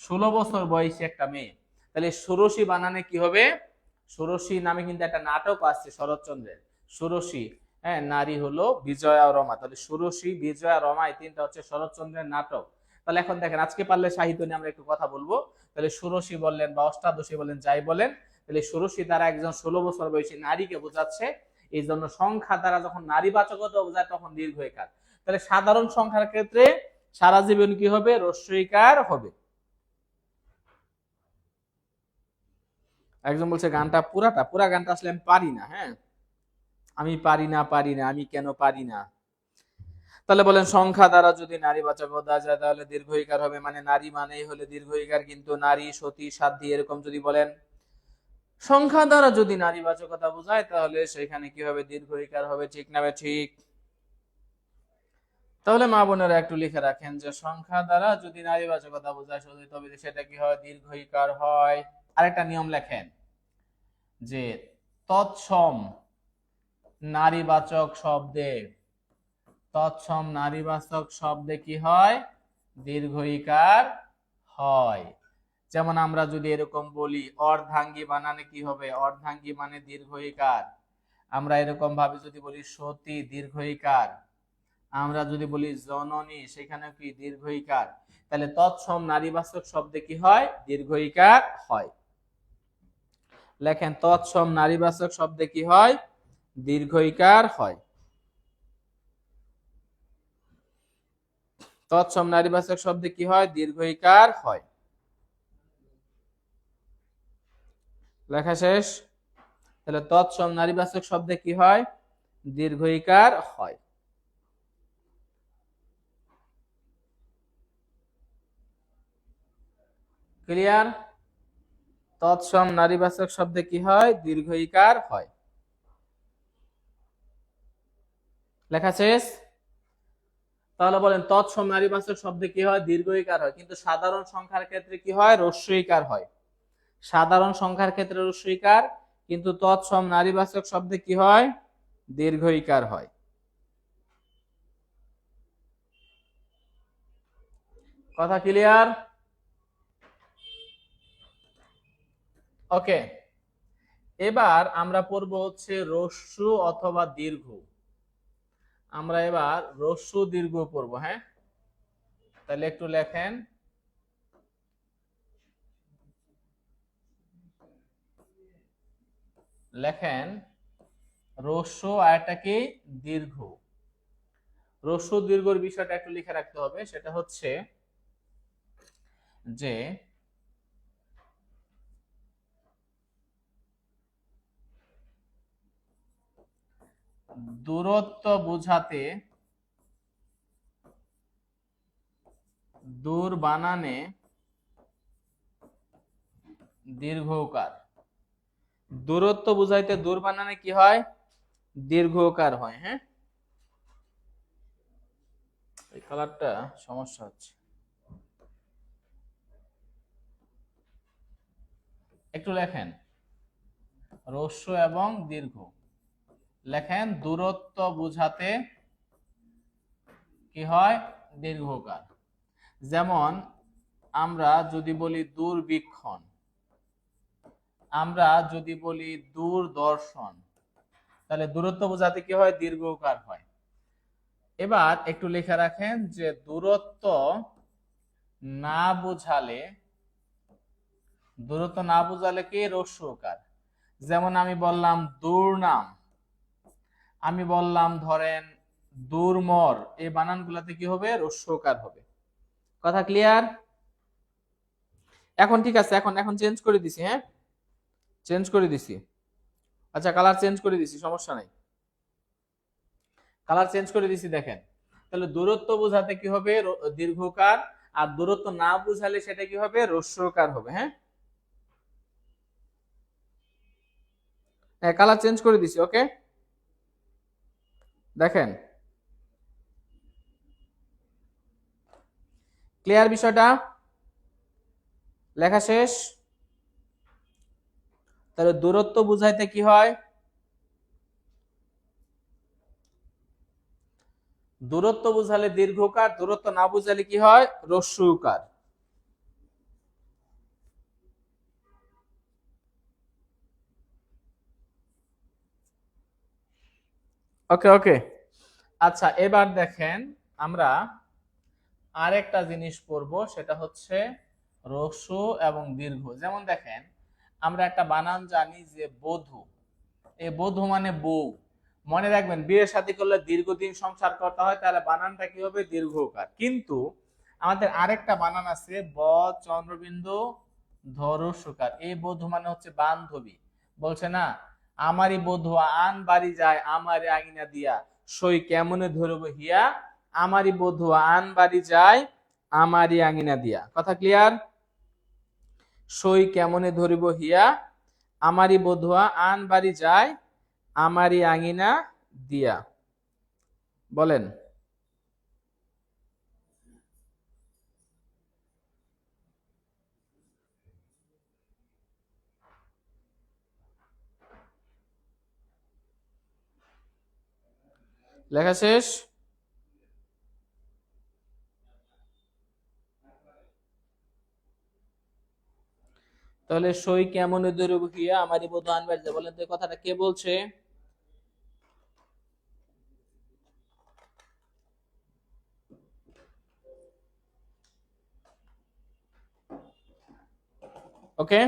16 বছর বয়সী একটা মেয়ে। তাহলে ষোড়শী বানানে কি হবে, ষোড়শী নামে কিন্তু একটা নাটক আছে শরৎচন্দ্রের, ষোড়শী। হ্যাঁ, নারী হলো বিজয়া ও রমা, তাহলে ষোড়শী, বিজয়া, রমা, এই তিনটা হচ্ছে শরৎচন্দ্রের নাটক। তাহলে এখন দেখেন আজকে পারলে সাহিত্য নিয়ে আমরা একটু কথা বলবো। তাহলে ষোড়শী বললেন বা অষ্টাদশী বলেন, যাই বলেন, তাহলে ষোড়শী দ্বারা একজন 16 বছর বয়সী নারীকে বোঝাচ্ছে। এই জন্য সংখ্যা দ্বারা যখন নারীবাচকতা বোঝায় তখন দীর্ঘইকার। তাহলে সাধারণ সংখ্যার ক্ষেত্রে সারা জীবন কি হবে, রস্যইকার হবে। একজন বলছে গানটা পুরা গানটা আসলে আমি পারি না। হ্যাঁ, আমি পারি না, পারি না, আমি কেন পারি না। তাহলে বলেন সংখ্যা দ্বারা যদি নারীবাচকতা যায় তাহলে দীর্ঘইকার হবে, মানে নারী মানেই হলে দীর্ঘইকার। কিন্তু নারী, সতী, সাধ্বী এরকম যদি বলেন সংখ্যা দ্বারা যদি নারীবাচকতা বোঝায় তাহলে সেখানে কি হবে, দীর্ঘইকার হবে। ঠিক না ঠিক? তাহলে মা বোনেরা একটু লিখে রাখেন যে সংখ্যা দ্বারা যদি নারীবাচকতা বোঝায় তবে সেটা কি হয়, দীর্ঘইকার হয়। আরেকটা নিয়ম লেখেন, যে তৎসম নারীবাচক শব্দে কি হয়? দীর্ঘ ইকার হয়। যেমন আমরা যদি এরকম বলি অর্ধাঙ্গী বানানে কি হবে? অর্ধাঙ্গী মানে দীর্ঘ ইকার। আমরা এরকম ভাবে যদি বলি সতী, দীর্ঘ ইকার। আমরা যদি বলি জননী, সেখানে কি দীর্ঘ ইকার। তাহলে তৎসম নারীবাচক শব্দে কি হয়? দীর্ঘ ইকার হয়। লেখেন, তৎসম নারীবাচক শব্দে কি হয়? দীর্ঘ ইকার হয়। তৎসম নারীবাচক শব্দে কি হয়? দীর্ঘ ইকার হয়। লেখা শেষ। তাহলে তৎসম নারীবাচক শব্দে কি হয়? দীর্ঘ ইকার হয়। ক্লিয়ার? তৎসম নারীবাচক শব্দে কি হয়? দীর্ঘ ইকার হয়। লেখা শেষ। তাহলে বলেন, তৎসম নারীবাচক শব্দে কি হয়? দীর্ঘ ইকার হয়। কিন্তু সাধারণ সংখ্যার ক্ষেত্রে কি হয়? হ্রস্ব ইকার হয়। সাধারণ সংখ্যার ক্ষেত্রে হ্রস্ব ইকার, কিন্তু তৎসম নারীবাচক শব্দে কি হয়? দীর্ঘ ইকার হয়। কথা ক্লিয়ার? ওকে, এবার আমরা পড়বো হচ্ছে হ্রস্ব অথবা দীর্ঘ। আমরা এবার হ্রস্ব দীর্ঘ পড়বো। হ্যাঁ, তাহলে একটু লেখেন, হ্রস্ব আর একটা কি? দীর্ঘ। হ্রস্ব দীর্ঘর বিষয়টা একটু লিখে রাখতে হবে। সেটা হচ্ছে যে দূরত্ব বোঝাতে দূর বানানে দীর্ঘকার। দূরত্ব বুঝাইতে দূর বানানে কি হয়? দীর্ঘকার হয়। হ্যাঁ, এই কালারটা সমস্যা হচ্ছে, একটু লেখেন হ্রস্ব এবং দীর্ঘ। লেখেন, দূরত্ব বুঝাতে কি হয়? দীর্ঘকার। যেমন আমরা যদি বলি দূরবীক্ষণ, আমরা যদি বলি দূরদর্শন, তাহলে দূরত্ব বোঝাতে কি হয়? দীর্ঘকার হয়। এবার একটু লিখে রাখেন যে দূরত্ব না বোঝালে কি? হ্রস্বকার। যেমন আমি বললাম দুর্নাম, আমি বললাম ধরেন দুর্মর, এই বানানগুলোতে কি হবে? হ্রস্বকার হবে। কথা ক্লিয়ার? এখন ঠিক আছে, এখন এখন চেঞ্জ করে দিছি। হ্যাঁ, চেঞ্জ করে দিছি। আচ্ছা, কালার চেঞ্জ করে দিছি, সমস্যা নাই। কালার চেঞ্জ করে দিছি, দেখেন। তাহলে দূরত্ব বোঝাতে কি হবে? দীর্ঘকার। আর দূরত্ব না বুঝালে সেটা কি হবে? হ্রস্বকার হবে। হ্যাঁ, কালার চেঞ্জ করে দিছি। ওকে, দেখেন ক্লিয়ার বিষয়টা? লেখা শেষ। তাহলে দূরত্ব বুঝাইতে কি হয়? দূরত্ব বুঝালে দীর্ঘকার, দূরত্ব না বুঝালে কি হয়? হ্রস্বকার। ওকে ওকে, আচ্ছা, এবার দেখেন আমরা আরেকটা জিনিস পড়বো, সেটা হচ্ছে হ্রস্ব এবং দীর্ঘ। যেমন দেখেন, আমরা একটা বানান জানি যে বধূ। এই বধূ মানে বউ। মনে রাখবেন, বিয়ের শাদী করলে দীর্ঘদিন সংসার করতে হয়, তাহলে বানানটা কি হবে? দীর্ঘকার। কিন্তু আমাদের আরেকটা বানান আছে, ব চন্দ্রবিন্দু ধরস্বকার। এই বধূ মানে হচ্ছে বান্ধবী। বলছে না, আমারই বধূ আন বাড়ি যায় আমারে আঙিনা দিয়া, সই কেমনে ধরব হিয়া, আমারই বধূ আন বাড়ি যায় আমারই আঙিনা দিয়া। কথা ক্লিয়ার? সই কেমনে ধরিব হিয়া, আমারই বধুয়া আন বাড়ি যায় আমারই আঙিনা দিয়া। বলেন, লেখা শেষ? তাহলে সই কেমন দৈর্ঘ্যিয়া আমারই বোধ আনবার যে বলেন তো কথাটা কে বলছে? ওকে,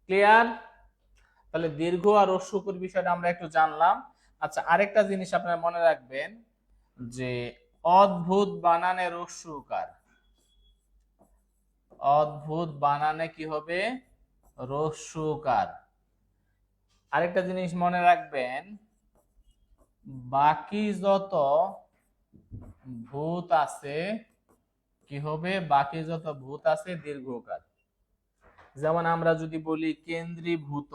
ক্লিয়ার? তাহলে দীর্ঘ আর হ্রস্বকার বিষয়টা আমরা একটু জানলাম। আচ্ছা, আরেকটা জিনিস আপনারা মনে রাখবেন যে অদ্ভুত বানানে হ্রস্বকার, অদ্ভুত বানানে কি হবে? হ্রস্বকার। আরেকটা জিনিস মনে রাখবেন, বাকি যত ভূত আছে কি হবে? বাকি যত ভূত আছে দীর্ঘকার। যেমন আমরা যদি বলি কেন্দ্রীভূত,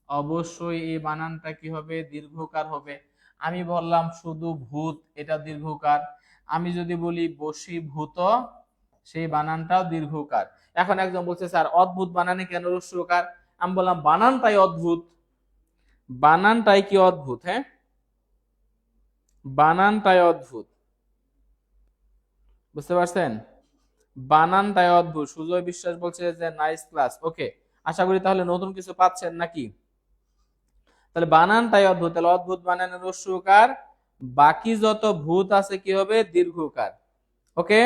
অবশ্যই এই বানানটা কি হবে? দীর্ঘকার হবে। আমি বললাম শুধু ভূত, এটা দীর্ঘকার। আমি যদি বলি বশীভূত, সেই বানানটাও দীর্ঘকার। এখন একজন বলছে স্যার অদ্ভুত বানানে কেন হ্রস্বকার? আমি বললাম বানানটাই অদ্ভুত। বানানটাই কি অদ্ভুত? হ্যাঁ, বানানটাই অদ্ভুত। বুঝতে পারছেন? বানানটাই অদ্ভুত। সুজয় বিশ্বাস বলছে যে নাইস ক্লাস। ওকে, আশা করি তাহলে নতুন কিছু পাচ্ছেন নাকি? তাহলে বানানটাই অদ্ভুত। তাহলে অদ্ভুত বানানের হ্রস্বকার, বাকি যত ভূত আছে কি হবে? দীর্ঘকার। ওকে,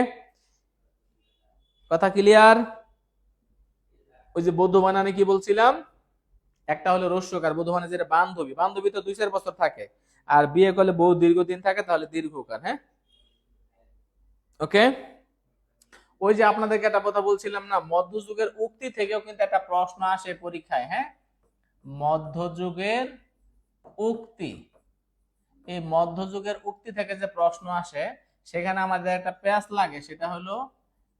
কথা ক্লিয়ার? ওই যে বৌদ্ধ বানানে কি বলছিলাম, একটা হলো হ্রস্বকার, বৌদ্ধ মানে যেটা বান্ধবী, বান্ধবী তো 2-4 বছর থাকে, আর বিয়ে করলে বউ দীর্ঘদিন থাকে, তাহলে দীর্ঘকার। হ্যাঁ, ওকে। ওই যে আপনাদেরকে একটা কথা বলছিলাম না, মধ্যযুগের উক্তি থেকেও কিন্তু একটা প্রশ্ন আসে পরীক্ষায়। হ্যাঁ, মধ্যযুগের উক্তি, এই মধ্যযুগের উক্তি থেকে যে প্রশ্ন আসে সেখানে আমাদের একটা প্যাচ লাগে, সেটা হলো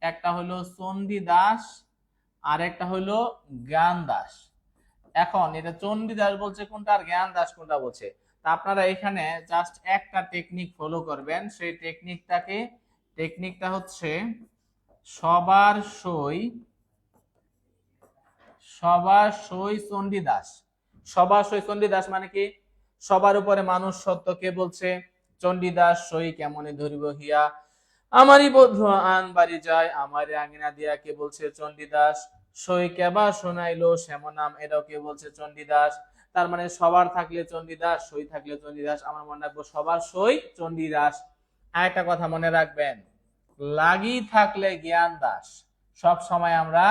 একটা হলো চণ্ডীদাস আর একটা হলো জ্ঞান দাস। এখন এটা চণ্ডীদাস বলছে কোনটা আর জ্ঞান দাস কোনটা বলছে, তা আপনারা এখানে জাস্ট একটা টেকনিক ফলো করবেন। সেই টেকনিকটা হচ্ছে সবার সই, সবার সই চণ্ডীদাস। সবার সই চণ্ডীদাস মানে কি? সবার উপরে মানুষ সত্য, কে বলছে? চণ্ডীদাস। সই কেমনে ধরিব হিয়া আমারই বধূ আন বাড়ি যায়, আমারে আঙিনা দিয়া, কে বলছে? চণ্ডীদাস। সই কেবা শোনাইলো শ্যামনাম, এটাও কে বলছে? চণ্ডীদাস। তার মানে সবার থাকলে চণ্ডীদাস, সই থাকলে চণ্ডীদাস। আমার মনে রাখবো সবার সই চণ্ডীদাস। আরেকটা কথা মনে রাখবেন, লাগি থাকলে জ্ঞান দাস। সব সময় আমরা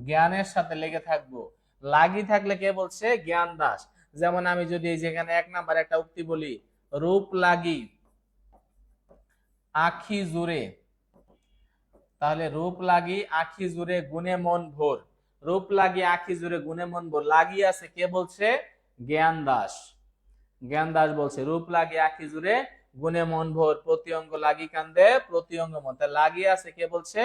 জ্ঞানের সাথে লেগে থাকবো। লাগি থাকলে কে বলছে? জ্ঞান দাস। যেমন আমি যদি যেখানে 1 নাম্বার একটা উক্তি বলি, রূপ লাগি আখি জুড়ে, তাহলে রূপ লাগি আখি জুড়ে গুণে মন ভোর। রূপ লাগি আখি জুড়ে গুণে মন ভোর, লাগি আছে, কে বলছে? জ্ঞান দাস। জ্ঞান দাস বলছে রূপ লাগি আখি জুড়ে গুণে মন ভোর, প্রতি অঙ্গ লাগি কান্দে প্রতি অঙ্গ মন। তা লাগি আছে, কে বলছে?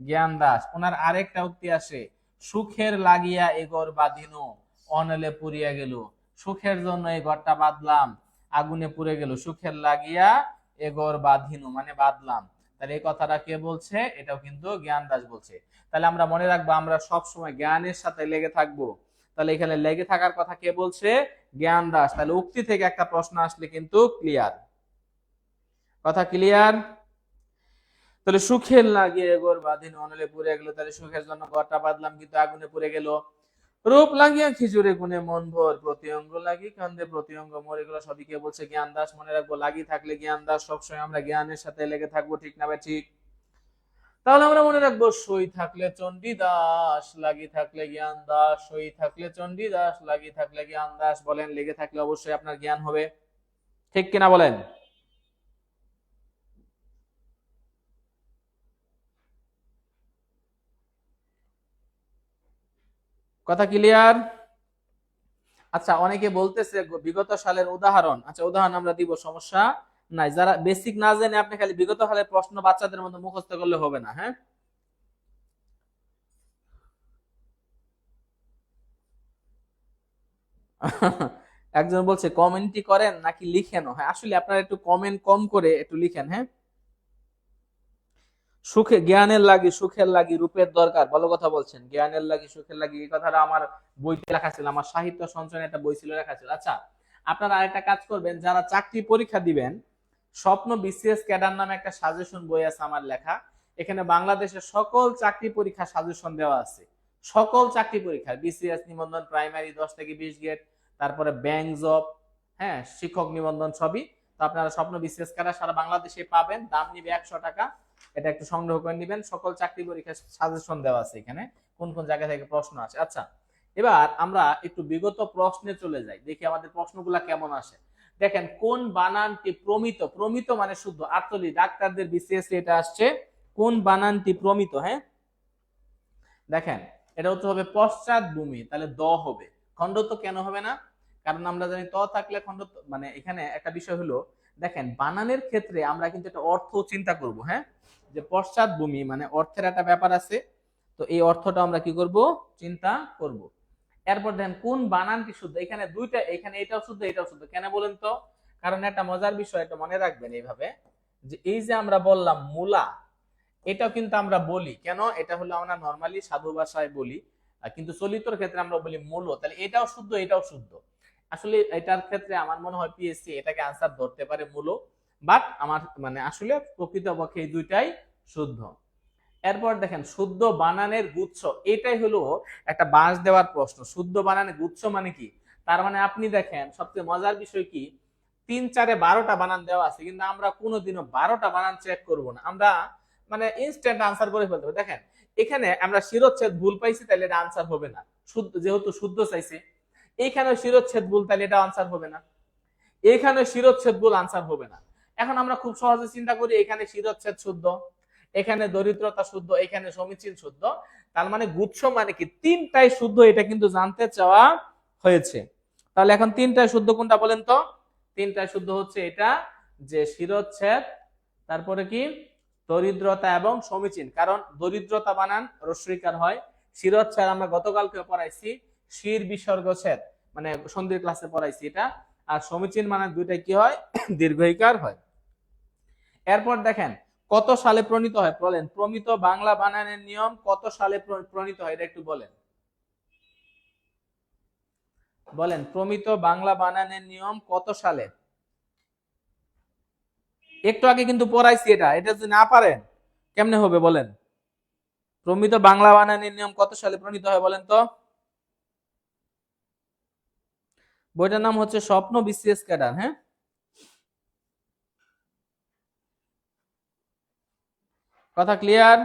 জ্ঞান দাস। ওনার আরেকটা উক্তি আসে, সুখের লাগিয়া এ ঘর বাঁধিনো অনলে পুড়িয়া গেল। সুখের জন্য এই ঘরটা বাঁধলাম, আগুনে পুড়ে গেল। সুখের লাগিয়া এ ঘর বাঁধিনো মানে বাঁধলাম। তাহলে এই কথাটা কে বলছে? এটাও কিন্তু জ্ঞান দাস বলছে। তাহলে আমরা মনে রাখবো আমরা সব সময় জ্ঞানের সাথে লেগে থাকবো। তাহলে এখানে লেগে থাকার কথা কে বলছে? জ্ঞান দাস। তাহলে উক্তি থেকে একটা প্রশ্ন আসলে কিন্তু ক্লিয়ার। কথা ক্লিয়ার? তাহলে সুখের লাগিয়ে গোর বাঁধিন অনলে পুড়ে গেল, তাহলে সুখের জন্য ঘরটা বাঁধলাম কিন্তু আগুনে পুড়ে গেল। রূপ লাগিয়া খিচুড়ে গুনে মন ভোর, প্রতি অঙ্গ লাগি কান্দে প্রতি অঙ্গ মরে গেল। সবই কে বলছে? জ্ঞান দাস। মনে রাখবো লাগি থাকলে জ্ঞান দাস, সবসময় আমরা জ্ঞানের সাথে লেগে থাকবো। ঠিক না ভাই? ঠিক। তাহলে আমরা মনে রাখবো সই থাকলে চণ্ডীদাস, লাগি থাকলে জ্ঞান দাস। সই থাকলে চণ্ডীদাস, লাগি থাকলে জ্ঞান দাস। বলেন, লেগে থাকলে অবশ্যই আপনার জ্ঞান হবে। ঠিক কিনা বলেন? কথা ক্লিয়ার? আচ্ছা, অনেকে বলতেছে বিগত সালের উদাহরণ। আচ্ছা, উদাহরণ আমরা দিব, সমস্যা নাই। যারা বেসিক না জানে, আপনি খালি বিগত সালের প্রশ্ন বাচ্চাদের মধ্যে মুখস্থ করলে হবে না। হ্যাঁ, একজন বলছে কমেন্টই করেন নাকি লিখেন? হ্যাঁ, আসলে আপনারা একটু কমেন্ট কম করে একটু লিখেন। হ্যাঁ, সুখে জ্ঞানের লাগি সুখের লাগি রূপের দরকার, ভালো কথা বলছেন। জ্ঞানের লাগি সুখের লাগি, এই কথাটা আমার বইতে লেখা ছিল, আমার সাহিত্য সঞ্চয় একটা বই ছিল, লেখা ছিল। আচ্ছা, আপনারা আরেকটা কাজ করবেন, যারা চাকরি পরীক্ষা দিবেন, স্বপ্ন বিসিএস ক্যাডার নামে একটা সাজেশন বই আছে আমার লেখা। এখানে বাংলাদেশের সকল চাকরি পরীক্ষা সাজেশন দেওয়া আছে, সকল চাকরি পরীক্ষা, বিসিএস নিবন্ধন, প্রাইমারি 10 থেকে 20 গ্রেড, তারপরে ব্যাংক জব, হ্যাঁ, শিক্ষক নিবন্ধন সবই। তো আপনারা স্বপ্ন বিসিএস ক্যাডার সারা বাংলাদেশে পাবেন, দাম নিবে 100 টাকা। এটা একটু সংগ্রহ করে নেবেন, সকল চাকরি পরীক্ষা সাজেশন দেওয়া আছে এখানে, কোন কোন জায়গা থেকে প্রশ্ন আসে। আচ্ছা, এবার আমরা একটু বিগত প্রশ্নে চলে যাই, দেখি আমাদের প্রশ্নগুলা কেমন আসে। দেখেন, কোন বানানটি প্রমিত, প্রমিত মানে শুদ্ধ, আটচল্লি ডাক্তারদের বিসিএস এটা আসছে, কোন বানানটি প্রমিত। হ্যাঁ, দেখেন এটা হচ্ছে হবে পশ্চাৎভূমি, তাহলে দ হবে। খণ্ডত্ব কেন হবে না? কারণ আমরা জানি ত থাকলে খণ্ডত্ব, মানে এখানে একটা বিষয় হলো, দেখেন বানানের ক্ষেত্রে আমরা কিন্তু একটা অর্থ চিন্তা করব। হ্যাঁ, যে পশ্চাৎভূমি মানে অর্থের একটা ব্যাপার আছে, তো এই অর্থটা আমরা কি করব, চিন্তা করব। এরপর দেখেন কোন বানানটি শুদ্ধ, এখানে দুইটা, এখানে এটাও শুদ্ধ এটাও শুদ্ধ, কেন বলেন তো? কারণ একটা মজার বিষয়, এটা মনে রাখবেন এইভাবে, যে এই যে আমরা বললাম মূলা, এটাও কিন্তু আমরা বলি, কেন? এটা হলো আমরা নরমালি সাধু ভাষায় বলি, কিন্তু চলিতর ক্ষেত্রে আমরা বলি মূল, তাহলে এটাও শুদ্ধ এটাও শুদ্ধ। আসলে এটার ক্ষেত্রে আমার মনে হয় পিএসসি এটাকে আনসার ধরতে পারে মূল, বাট আমার মানে আসলে প্রকৃতপক্ষে এই দুইটাই শুদ্ধ। এরপর দেখেন শুদ্ধ বানানের গুচ্ছ, এটাই হলো একটা বাঁশ দেওয়ার প্রশ্ন। শুদ্ধ বানানের গুচ্ছ মানে কি? তার মানে আপনি দেখেন সবচেয়ে মজার বিষয় কি, 3-4-এ 12টা বানান দেওয়া আছে, কিন্তু আমরা কোনোদিনও 12টা বানান চেক করব না, আমরা মানে ইনস্ট্যান্ট আনসার করে ফেলতে হবে। দেখেন এখানে আমরা শিরোচ্ছেদ ভুল পাইছি, তাহলে এটা আনসার হবে না, শুদ্ধ যেহেতু শুদ্ধ চাইছে। এইখানে শিরোচ্ছেদ ভুল, তাহলে এটা আনসার হবে না। এখানে শিরোচ্ছেদ ভুল, আনসার হবে না। এখন আমরা খুব সহজে চিন্তা করি, এখানে শিরোচ্ছেদ শুদ্ধ, এখানে দরিদ্রতা শুদ্ধ, এখানে সমীচীন শুদ্ধ, তার মানে গুচ্ছ মানে কি তিনটাই শুদ্ধ, এটা কিন্তু জানতে চাওয়া হয়েছে। তাহলে এখন তিনটাই শুদ্ধ কোনটা বলেন তো? তিনটাই শুদ্ধ হচ্ছে এটা, যে শিরোচ্ছেদ, তারপরে কি দরিদ্রতা এবং সমীচীন, কারণ দরিদ্রতা বানান রস্বইকার হয়, শিরোচ্ছেদ আমরা গতকালকে পড়াইছি শির বিসর্গ ছেদ, মানে সন্ধির ক্লাসে পড়াইছি এটা, আর সমীচীন মানে দুইটাই কি হয়, দীর্ঘইকার হয়। এরপর দেখেন কত সালে প্রণীত হয়, বলেন প্রমিত বাংলা বানানের নিয়ম কত সালে প্রণীত হয়, এটা একটু বলেন, বলেন প্রমিত বাংলা বানানের নিয়ম কত সালে? একটু আগে কিন্তু পড়াইছি এটা, এটা যদি না পারেন কেমনে হবে বলেন? প্রমিত বাংলা বানানের নিয়ম কত সালে প্রণীত হয় বলেন তো? বইটার নাম হচ্ছে স্বপ্ন বিসিএস ক্যাডার। হ্যাঁ, কথা ক্লিয়ার?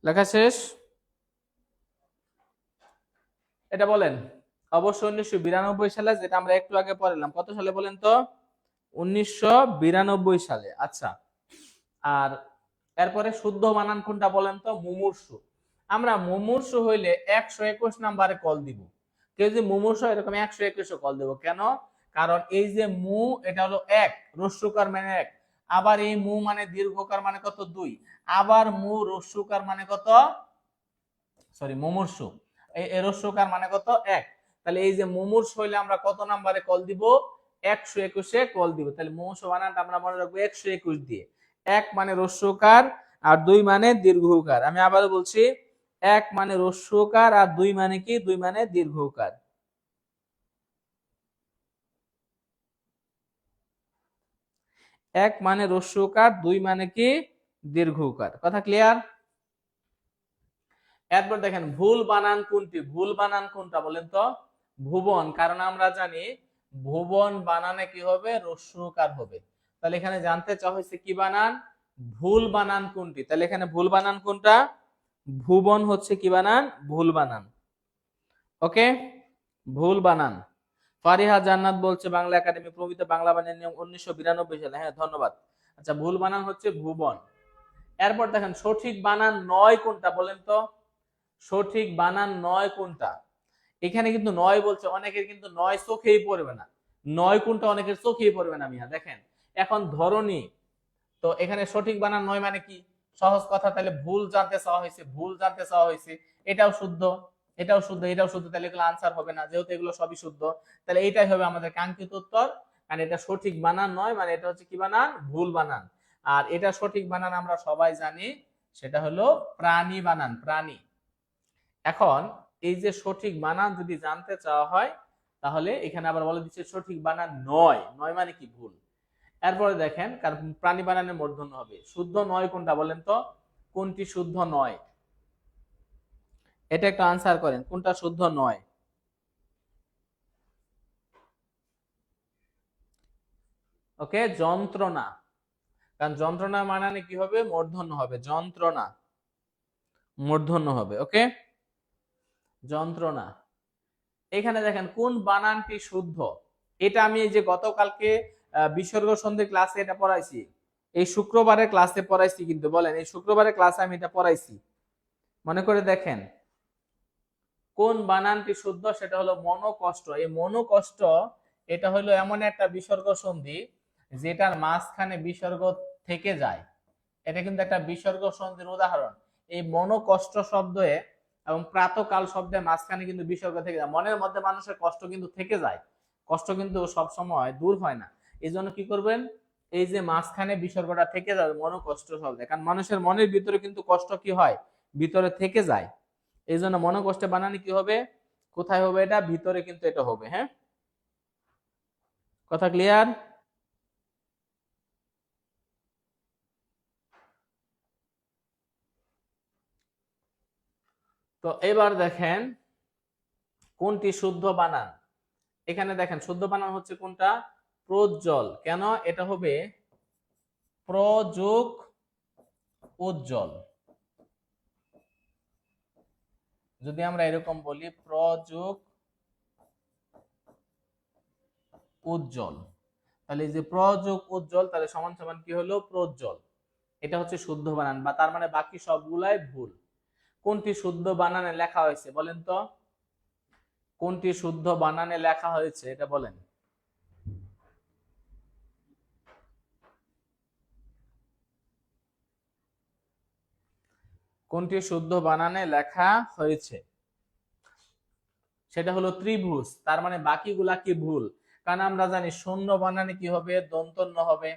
লেখা শেষ? এটা বলেন অবশ্য 1992 সালে, যেটা আমরা একটু আগে পড়লাম, কত সালে বলেন তো? 1992 সালে। আচ্ছা, আর এরপরে শুদ্ধ বানান কোনটা বলেন তো? মুমূর্ষু। আমরা মুমূর্ষু হইলে 121 নাম্বারে কল দিব, কেউ যদি মুমূর্ষু এরকম 121 কল দেব, কেন? কারণ এই যে মু, এটা হলো এক, রস্যকার মানে এক, আবার এই মু মানে দীর্ঘকার মানে কত? 2, আবার মু রস্যকার মানে কত? সরি মুমূর্ষু, এই রস্যকার মানে কত? 1। তাহলে এই যে মুমূর্ষু হইলে আমরা কত নাম্বারে কল দিব? 121-এ কল দিব। তাহলে মুমূর্ষু বানানটা আমরা মনে রাখবো 121 দিয়ে। 1 মানে রস্যকার আর 2 মানে দীর্ঘকার। আমি আবারও বলছি, 1 মানে রস্যকার আর 2 মানে কি? 2 মানে দীর্ঘকার। 1 মানে রস্যকার, 2 মানে কি? দীর্ঘকার। কথা ক্লিয়ার? এরপর দেখেন ভুল বানান কোনটি, ভুল বানান কোনটা বলেন তো? ভুবন, কারণ আমরা জানি ভুবন বানানে কি হবে? রস্যকার হবে। তাহলে এখানে জানতে চাওয়া হয়েছে কি বানান? ভুল বানান কোনটি, তাহলে এখানে ভুল বানান কোনটা? ভুবন হচ্ছে কি বানান? ভুল বানান। ওকে, ভুল বানান। ফারিহা জান্নাত বলছে বাংলা একাডেমি প্রমিত বাংলা বানানের নিয়ম 1992 সালে। হ্যাঁ, ধন্যবাদ। আচ্ছা, ভুল বানান হচ্ছে ভুবন। এরপর দেখেন সঠিক বানান নয় কোনটা বলেন তো? সঠিক বানান নয় কোনটা? এখানে কিন্তু নয় বলছে, অনেকের কিন্তু নয় চোখেই পড়বে না, নয় কোনটা অনেকের চোখেই পড়বে না। মিয়া দেখেন এখন ধরনী, তো এখানে সঠিক বানান নয় মানে কি? সহজ কথা, তাহলে ভুল জানতে চাওয়া হয়েছে, ভুল জানতে চাওয়া হয়েছে, এটাও শুদ্ধ, এটাও শুদ্ধ, এটাও শুদ্ধ, তাহলে এগুলো আনসার হবে না, যেহেতু এগুলো সবই শুদ্ধ, তাহলে এইটাই হবে আমাদের কাঙ্ক্ষিত উত্তর। কারণ এটা সঠিক বানান নয়, মানে এটা হচ্ছে কি বানান, ভুল বানান। আর এটা সঠিক বানান আমরা সবাই জানি, সেটা হলো প্রাণী বানান, প্রাণী। এখন এই যে সঠিক বানান যদি জানতে চাওয়া হয়, তাহলে এখানে আবার বলে দিচ্ছে সঠিক বানান নয়, নয় মানে কি, ভুল। এরপরে দেখেন, কারণ প্রাণী বানানে মূর্ধন্য হবে, শুদ্ধ নয় কোনটা বলেন তো, কোনটি শুদ্ধ নয়, এটা একটা আনসার করেন, কোনটা শুদ্ধ নয়। ওকে, যন্ত্রণা, কারণ যন্ত্রণা বানানে কি হবে, মূর্ধন্য হবে, যন্ত্রণা, মূর্ধন্য হবে। ওকে, যন্ত্রণা। এখানে দেখেন কোন বানানটি শুদ্ধ, এটা আমি এই যে গতকালকে বিসর্গ সন্ধি ক্লাসে এটা পড়াইছি, এই শুক্রবারের ক্লাসে পড়াইছি, কিন্তু বলেন এই শুক্রবারের ক্লাসে আমি এটা পড়াইছি, মনে করে দেখেন কোন বানানটি শুদ্ধ, সেটা হলো মনোকষ্ট। এই মনোকষ্ট এটা হলো এমন একটা বিসর্গ সন্ধি যেটার মাঝখানে বিসর্গ থেকে যায়, এটা কিন্তু একটা বিসর্গ সন্ধির উদাহরণ। এই মনোকষ্ট শব্দে এবং প্রাতকাল শব্দের মাঝখানে কিন্তু বিসর্গ থেকে যায়, মনের মধ্যে মানুষের কষ্ট কিন্তু থেকে যায়, কষ্ট কিন্তু সব সময় দূর হয় না। এই জন্য কি করবেন, এই যে মাঝখানে বিসর্গটা থেকে যাবে মনোকষ্ট শব্দে, কারণ মানুষের মনের ভিতরে কিন্তু কষ্ট কি হয়, ভিতরে থেকে যায়। এই জন্য মনোকষ্টে বানানি কি হবে, কোথায় হবে, এটা ভিতরে কিন্তু এটা হবে। হ্যাঁ, কথা ক্লিয়ার? তো এবার দেখেন কোনটি শুদ্ধ বানান, এখানে দেখেন শুদ্ধ বানান হচ্ছে কোনটা, প্রজ্জ্বল। কেন, এটা হবে প্রযোগ উজ্জ্বল, যদি আমরা এরকম বলি প্রযোগ উজ্জ্বল, তাহলে এই যে প্রযোগ উজ্জ্বল, তাহলে সমান সমান কি হলো, প্রজ্জ্বল। এটা হচ্ছে শুদ্ধ বানান, বা তার মানে বাকি সবগুলাই ভুল। কোনটি শুদ্ধ বানানে লেখা হয়েছে বলেন তো, কোনটি শুদ্ধ বানানে লেখা হয়েছে এটা বলেন। কোনটি শুদ্ধ বানানে লেখা হয়েছে, সেটা হলো ত্রিভুজ, তার মানে বাকিগুলা কি ভুল। কারণ আমরা জানি শূন্য বানানে কি হবে, দন্তন্য হবে,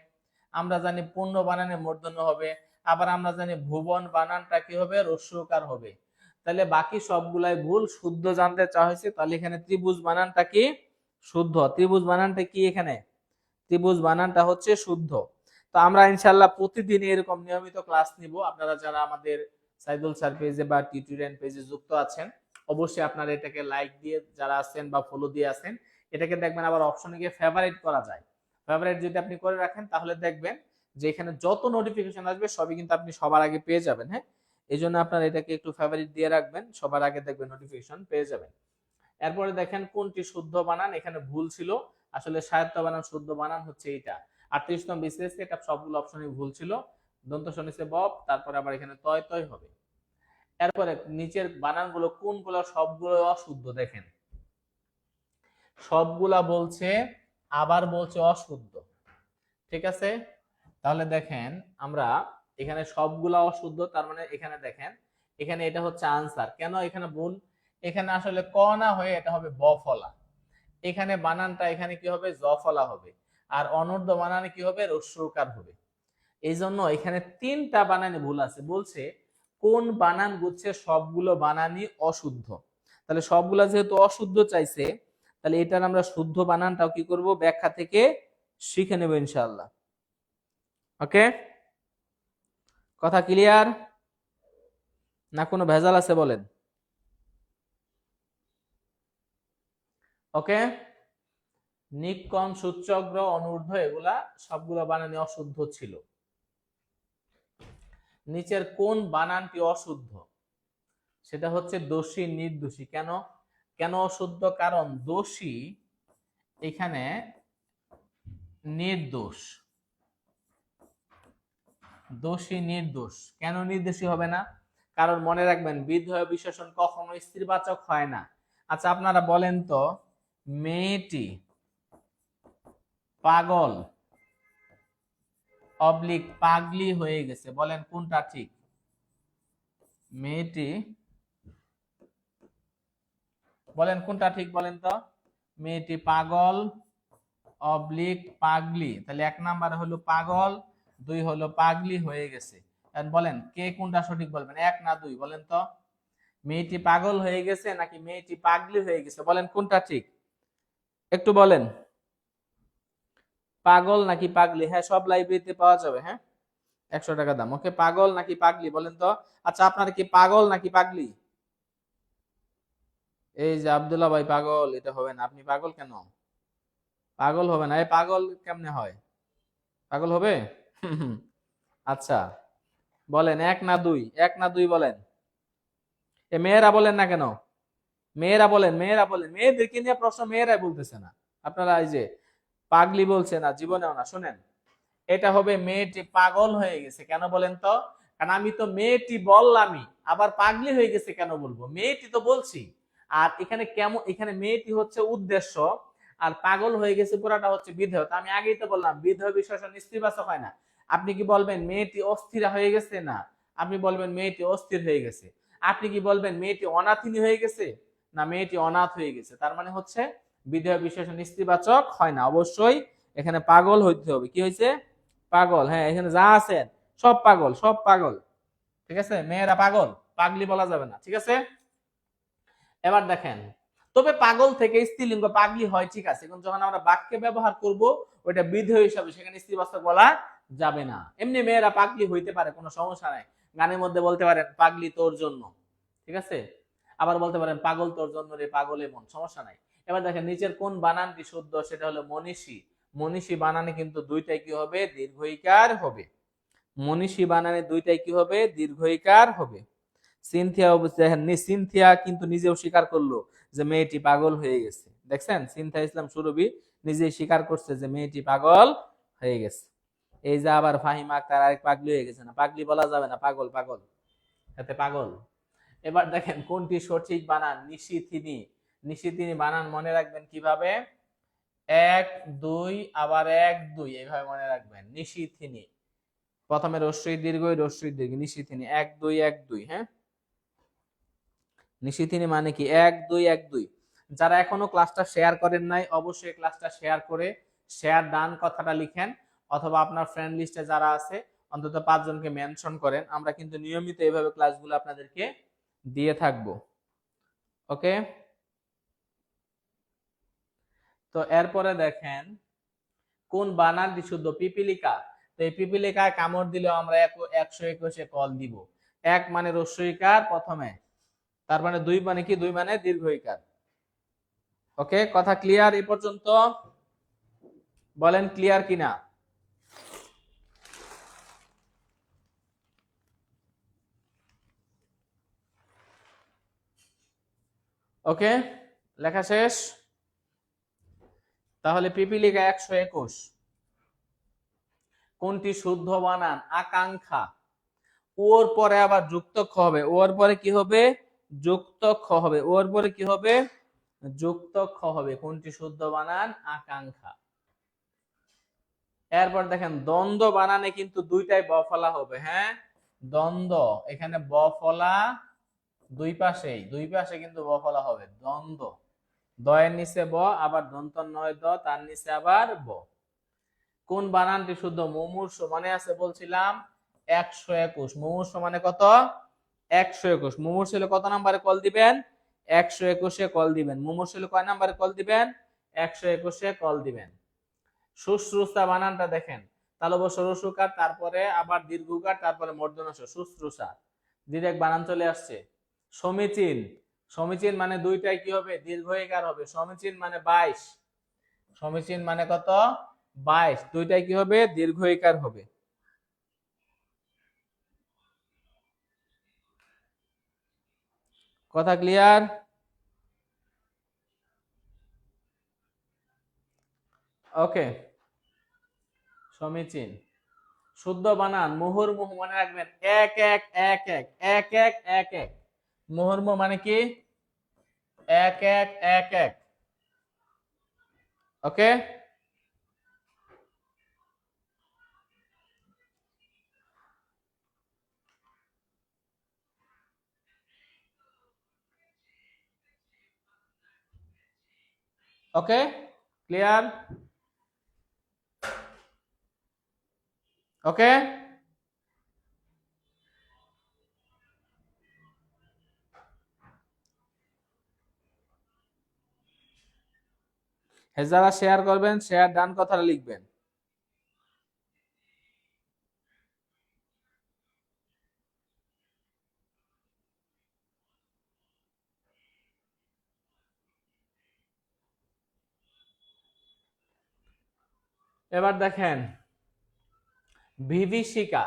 আমরা জানি পূর্ণ বানানে মূর্ধন্য হবে, আবার আমরা জানি ভুবন বানানটা কি হবে, রস্যকার হবে। তাহলে বাকি সবগুলাই ভুল, শুদ্ধ জানতে চাওয়া হয়েছে, তাহলে এখানে ত্রিভুজ বানানটা কি শুদ্ধ, ত্রিভুজ বানানটা কি, এখানে ত্রিভুজ বানানটা হচ্ছে শুদ্ধ। তো আমরা ইনশাআল্লাহ প্রতিদিন এরকম নিয়মিত ক্লাস নিব, আপনারা যারা আমাদের সাইদুল স্যার পেজে বা টিউটোরিয়াল পেজে যুক্ত আছেন, অবশ্যই আপনারা এটাকে লাইক দিয়ে যারা আছেন বা ফলো দিয়ে আছেন, এটাকে দেখবেন আবার অপশনে গিয়ে ফেভারিট করা যায়। ফেভারিট যদি আপনি করে রাখেন, তাহলে দেখবেন যে এখানে যত নোটিফিকেশন আসবে সবই কিন্তু আপনি সবার আগে পেয়ে যাবেন। হ্যাঁ, এই জন্য আপনারা এটাকে একটু ফেভারিট দিয়ে রাখবেন, সবার আগে দেখবেন নোটিফিকেশন পেয়ে যাবেন। এরপরে দেখেন কোনটি শুদ্ধ বানান, এখানে ভুল ছিল, আসলে সাহিত্য বানান শুদ্ধ বানান হচ্ছে এইটা। 38 বিসিএস এটা সবগুলো অপশনই ভুল ছিল, দন্ত সনিসে বব, তারপরে আবার এখানে তয় তয় হবে। এরপরে নিচের বানানগুলো কোনগুলো সবগুলো অশুদ্ধ, দেখেন সবগুলা বলছে, আবার বলছে অশুদ্ধ, ঠিক আছে। তাহলে দেখেন আমরা এখানে সবগুলা অশুদ্ধ, তার মানে এখানে দেখেন, এখানে এটা হচ্ছে আনসার। কেন এখানে ভুল, এখানে আসলে ক না হয়ে এটা হবে বফলা, এখানে বানানটা এখানে কি হবে, জফলা হবে, আর অনূর্ধ্ব বানানে কি হবে, রস্যকার হবে। এই জন্য এখানে তিনটা বানানে ভুল আছে, বলছে কোন বানান গুচ্ছে সবগুলো বানানই অশুদ্ধ, তাহলে সবগুলা যেহেতু অশুদ্ধ চাইছে, তাহলে এটার আমরা শুদ্ধ বানানটাও কি করব, ব্যাখ্যা থেকে শিখে নেব ইনশাআল্লাহ। ওকে, কথা ক্লিয়ার, না কোনো ভেজাল আছে বলেন। ওকে, নিকন, সূচ্যগ্র, অনূর্ধ্ব এগুলা সবগুলো বানানে অশুদ্ধ ছিল। নিচের কোন বানানটি অশুদ্ধ, সেটা হচ্ছে দোষী নির্দোষী। কেন, কেন অশুদ্ধ, কারণ দোষী এখানে নির্দোষ, দোষী নির্দোষ, কেন নির্দোষী হবে না, কারণ মনে রাখবেন বিধেয় বিশেষণ কখনো স্ত্রীবাচক হয় না। আচ্ছা আপনারা বলেন তো, মেয়েটি পাগল অবলিক পাগলি হয়ে গেছে, বলেন কোনটা ঠিক? মেয়েটি, বলেন কোনটা ঠিক বলেন তো? মেয়েটি পাগল অবলিক পাগলি, তাহলে এক নাম্বার হলো পাগল, দুই হলো পাগলি হয়ে গেছে। এখন বলেন কে কোনটা সঠিক বলবেন, এক না দুই বলেন তো? মেয়েটি পাগল হয়ে গেছে নাকি মেয়েটি পাগলি হয়ে গেছে, বলেন কোনটা ঠিক? একটু বলেন, পাগল নাকি পাগলি? হ্যাঁ, সব লাইব্রেরিতে পাওয়া যাবে। হ্যাঁ, 100 টাকা দাম। ওকে, পাগল নাকি পাগলি বলেন তো? আচ্ছা, আপনার কি পাগল নাকি পাগলি? এই যে আব্দুল্লাহ ভাই পাগল, এটা হবে না। আপনি পাগল কেন? পাগল হবে না। এই পাগল কেমনে হয়? পাগল হবে? আচ্ছা, বলেন এক না দুই, এক না দুই বলেন। এ মেয়েরা বলেন না কেন? মেয়েরা বলেন, মেয়েরা বলেন। মেয়েদেরকে নিয়ে প্রশ্ন মেয়েরাই বলতেছে না। আপনারা এই যে পাগলি বলছে না, জীবনেও না। শুনেন, এটা হবে মেয়েটি পাগল হয়ে গেছে। কেন বলেন তো? কারণ আমি তো মেয়েটি বললামই, আবার পাগলি হয়ে গেছে কেন বলবো? মেয়েটি তো বলছি। আর এখানে কেমন, এখানে মেয়েটি হচ্ছে উদ্দেশ্য, আর পাগল হয়ে গেছে পুরাটা হচ্ছে বিধেয়। আমি আগেই তো বললাম বিধেয় বিশেষণ স্ত্রীবাচক হয় না। আপনি কি বলবেন মেয়েটি অস্থির হয়ে গেছে? না, আপনি বলবেন মেয়েটি অস্থির হয়ে গেছে। আপনি কি বলবেন মেয়েটি অনাথিনী হয়ে গেছে? না, মেয়েটি অনাথ হয়ে গেছে। তার মানে হচ্ছে বিধেয় বিশেষণ স্ত্রীবাচক হয় না, অবশ্যই এখানে পাগল হইতে হবে। কি হয়েছে? পাগল। হ্যাঁ, এখানে যা আছেন সব পাগল, সব পাগল। ঠিক আছে, মেয়েরা পাগল, পাগলি বলা যাবে না। ঠিক আছে, এবার দেখেন, তবে পাগল থেকে স্ত্রীলিঙ্গ পাগলি হয়, ঠিক আছে, কিন্তু যখন আমরা বাক্যে ব্যবহার করব ওইটা বিধেয় হিসাবে, সেখানে স্ত্রীবাচক বলা যাবে না। এমনি মেয়েরা পাগলি হইতে পারে, কোনো সমস্যা নাই। গানের মধ্যে বলতে পারেন পাগলি তোর জন্য, ঠিক আছে, আবার বলতে পারেন পাগল তোর জন্য রে পাগলে মন, সমস্যা নাই। এবার দেখেন নিচের কোন বানানটি শুদ্ধ, সেটা হলো মনীষী। মনীষী বানানে কিন্তু দুইটাই কি হবে? দীর্ঘইকার হবে। মনীষী বানানে দুইটাই কি হবে? দীর্ঘইকার হবে। সিনথিয়া দেখেননি, সিনথিয়া কিন্তু নিজেও স্বীকার করলো যে মেয়েটি পাগল হয়ে গেছে। দেখছেন, সিনথিয়া ইসলাম সুরভি নিজেই স্বীকার করছে যে মেয়েটি পাগল হয়ে গেছে। এই যে আবার ফাহিমা আক্তার আরেক পাগলি হয়ে গেছে, না পাগলি বলা যাবে না, পাগল, পাগল, এতে পাগল। এবার দেখেন কোনটি সঠিক বানান, নিশিথিনী। নিশিথিনী বানান মনে রাখবেন কিভাবে? এক দুই, আবার এক দুই, এইভাবে মনে রাখবেন। নিশিথিনী, প্রথমে রস্যই দীর্ঘই, রস্যই দীর্ঘ, নিশিথিনী, এক দুই এক দুই। হ্যাঁ, নিশিথিনী মানে কি? এক দুই এক দুই। যারা এখনো ক্লাসটা শেয়ার করেন নাই, অবশ্যই ক্লাসটা শেয়ার করে শেয়ার ডান কথাটা লিখেন, অথবা আপনার ফ্রেন্ড লিস্টে যারা আছে অন্তত 5 জনকে মেনশন করেন। আমরা কিন্তু নিয়মিত এইভাবে ক্লাসগুলো আপনাদেরকে দিয়ে থাকবো। ওকে, তো এরপরে দেখেন কোন বানানটি শুদ্ধ? পিপিলিকা। তো এই পিপিলিকায় কামড় দিলেও আমরা 121-এ কল দিব। এক মানে রস্যইকার প্রথমে, তার মানে দুই মানে কি? দুই মানে দীর্ঘইকার। ওকে, কথা ক্লিয়ার এই পর্যন্ত? বলেন ক্লিয়ার কিনা? ওকে, লেখা শেষ? তাহলে পিপিলিকা 121। কোনটি শুদ্ধ বানান? আকাঙ্ক্ষা। ওর পরে আবার যুক্ত খ হবে। ওর পরে কি হবে? যুক্ত খ হবে। ওর পরে কি হবে? যুক্ত খ হবে। কোনটি শুদ্ধ বানান? আকাঙ্ক্ষা। এরপর দেখেন দ্বন্দ্ব বানানে কিন্তু দুইটাই ব ফলা হবে। হ্যাঁ, দ্বন্দ্ব, এখানে ব ফলা দুই পাশেই, দুই পাশে কিন্তু ব ফলা হবে। দ্বন্দ্ব, দয়ের নিচে ব, আবার দন্ত নয় দ, তার নিচে আবার ব। কোন বানানটি শুদ্ধ? মুমূর্ষ, মনে আছে বলছিলাম 121। মুমূর্ষ মানে কত? 121। মুমূর্ষ হলে কত নাম্বারে কল দিবেন? 121-এ কল দিবেন। মুমূর্ষ হলে কয় নাম্বারে কল দিবেন? 121-এ কল দিবেন। শুশ্রূষা বানানটা দেখেন, তালব্য রসুকার, তারপরে আবার দীর্ঘকার, তারপরে মূর্ধন্য ষ, শুশ্রূষা, ডিরেক্ট বানান চলে আসছে। সমীচীন, সমীচীন মানে দুইটাই কি হবে? দীর্ঘইকার হবে। সমীচীন মানে 22। সমীচীন মানে কত? 22। দুইটাই কি হবে? দীর্ঘইকার হবে। কথা ক্লিয়ার? ওকে, সমীচীন। শুদ্ধ বানান মুহুর্মুহ, মনে রাখবেন এক এক এক এক এক এক এক এক। মুহুর্মুহ মানে কি? এক এক এক এক। ওকে, ওকে, ক্লিয়ার? ওকে, যারা শেয়ার করবেন শেয়ার ডান কথাটা লিখবেন। এবার দেখেন বিভীষিকা।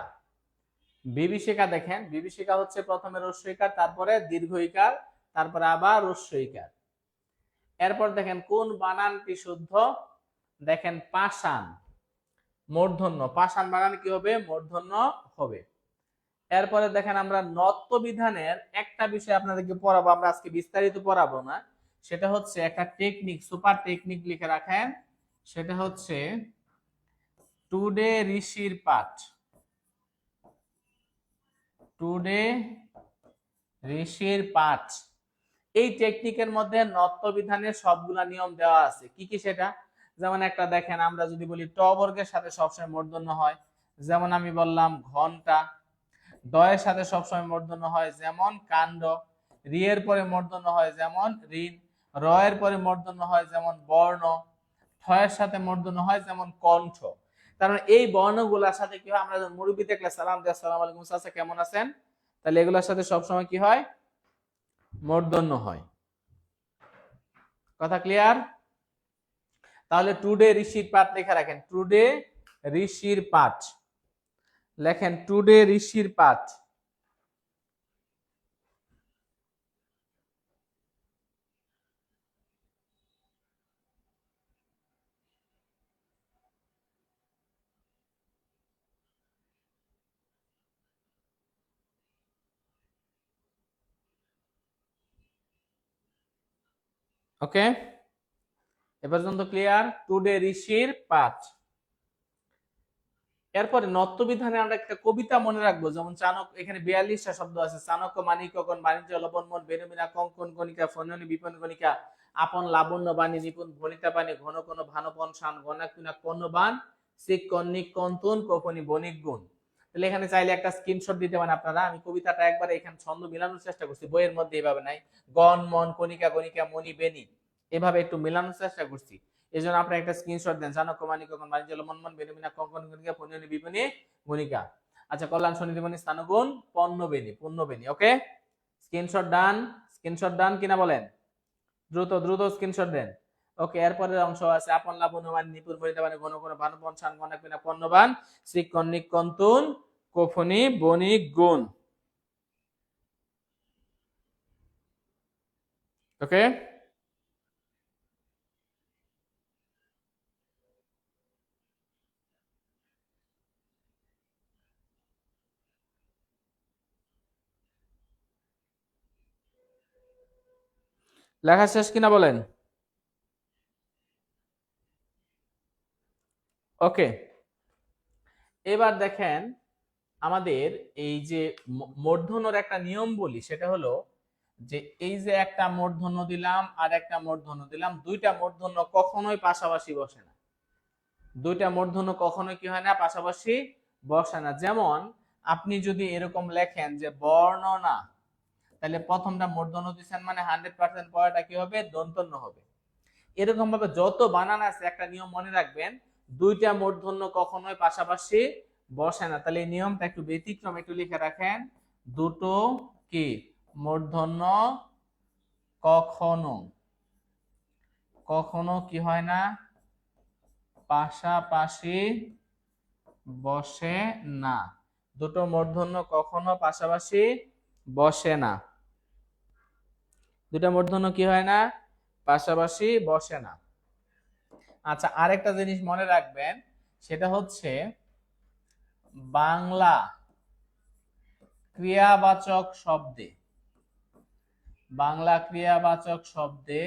বিভীষিকা দেখেন, বিভীষিকা হচ্ছে প্রথমে রস্যইকার, তারপরে দীর্ঘইকার, তারপরে আবার রস্যইকার। এরপর দেখেন কোন বানানটি শুদ্ধ, দেখেন পাষাণ মূর্ধন্য, পাষাণ বানান কি হবে? মূর্ধন্য হবে। এরপরে দেখেন আমরা নত্ব বিধানের একটা বিষয় আপনাদেরকে পড়াবো, আমরা আজকে বিস্তারিত পড়াবো না, সেটা হচ্ছে একটা টেকনিক, সুপার টেকনিক লিখে রাখেন, সেটা হচ্ছে টুডে ঋষির পাঠ। টুডে ঋষির পাঠ, এই টেকনিকের মধ্যে নত্ব বিধানের সবগুলা নিয়ম দেওয়া আছে। কি কি সেটা? যেমন একটা দেখেন, আমরা যদি বলি ট বর্গের সাথে সবসময় মূর্ধন্য হয়, যেমন আমি বললাম ঘন্টা। দয়ের সাথে সবসময় মূর্ধন্য হয়, যেমন কাণ্ড। রি এর পরে মূর্ধন্য হয়, যেমন ঋণ। র এর পরে মূর্ধন্য হয়, যেমন বর্ণ। ঠ এর সাথে মূর্ধন্য হয়, যেমন কণ্ঠ। কারণ এই বর্ণগুলোর সাথে কি হয়, আমরা যখন মুরব্বি দেখলে সালাম দিই আসসালামু আলাইকুম চাচা কেমন আছেন, তাহলে এগুলোর সাথে সবসময় কি হয়? মূর্ধন্য হয়। কথা ক্লিয়ার? তাহলে টুডে ঋষির পাঠ লেখা রাখেন, টুডে ঋষির পাঠ লেখেন, টুডে ঋষির পাঠ। ওকে, এ পর্যন্ত ক্লিয়ার? টুডে ঋষির পাঠ। এরপরে নত্ব বিধানে আমরা একটা কবিতা মনে রাখবো, যেমন চাণক্য, এখানে 42টা শব্দ আছে। চাণক্য মাণিক্যগণ বাণিজ্য লবণ মন বেনুমিনা কঙ্কন গণিকা ফণনী বিপন গণিকা আপন লাবণ্য বাণী নিপুণ ভনিতা পানি ঘন কোন ভানপন শান গণাকুনা কন্যবান সিক কন্নিক কন্তুন কখনি বণিক গুণ। তাহলে এখানে চাইলে একটা স্ক্রিনশট দিতে পারেন আপনারা। আমি কবিতাটা একবার এখানে ছন্দ মিলানোর চেষ্টা করছি, বইয়ের মধ্যে এভাবে নাই, গণ মন কণিকা গণিকা মণি বেনি, এভাবে একটু মিলানোর চেষ্টা করছি। এই জন্য আপনারা একটা স্ক্রিনশট দেন, চাণক্য মাণিক্য কখন বাণিজ্য লবণ মন বেনুমিনা কঙ্কন গণিকা ফণনী বিপণী গণিকা। আচ্ছা, কল্যাণ শনিদেবনী স্থানগুণ পণ্যবেনী পুণ্যবেনী। ওকে, স্ক্রিনশট ডান, স্ক্রিনশট ডান কিনা বলেন? দ্রুত দ্রুত স্ক্রিনশট দেন। ওকে, এরপরের অংশ আছে আপন লাবণ্যবান নিপুণ বনিতাবান ঘন ঘন ভানুপন শান গণক বিনা পণ্যবান শ্রী কন্নিক কন্তুন কোফনি বণিক গুণ। ওকে, লেখা শেষ কিনা বলেন? ওকে, এবার দেখেন আমাদের এই যে মূর্ধন্যর একটা নিয়ম বলি, সেটা হলো যে এই যে একটা মূর্ধন্য দিলাম আর একটা মূর্ধন্য দিলাম, দুইটা মূর্ধন্য কখনোই পাশাপাশি বসে না। দুইটা মূর্ধন্য কখনোই কি হয় না? পাশাপাশি বসে না। যেমন আপনি যদি এরকম লেখেন যে বর্ণনা, তাহলে প্রথমটা মূর্ধন্য দিচ্ছেন মানে 100% পরেরটা কি হবে? দন্তন্য হবে। এরকম ভাবে যত বানান আছে একটা নিয়ম মনে রাখবেন, দুইটা মূর্ধন্য কখনোই পাশাপাশি বসে না। তাহলে এই নিয়মটা একটু ব্যতিক্রম, একটু লিখে রাখেন, দুটো কি মূর্ধন্য কখনো কখনো কি হয় না? পাশাপাশি বসে না। দুটো মূর্ধন্য কখনো পাশাপাশি বসে না। দুটো মূর্ধন্য কি হয় না? পাশাপাশি বসে না। আচ্ছা, আরেকটা জিনিস মনে রাখবেন, সেটা হচ্ছে বাংলা ক্রিয়াবাচক শব্দে, বাংলা ক্রিয়াবাচক শব্দে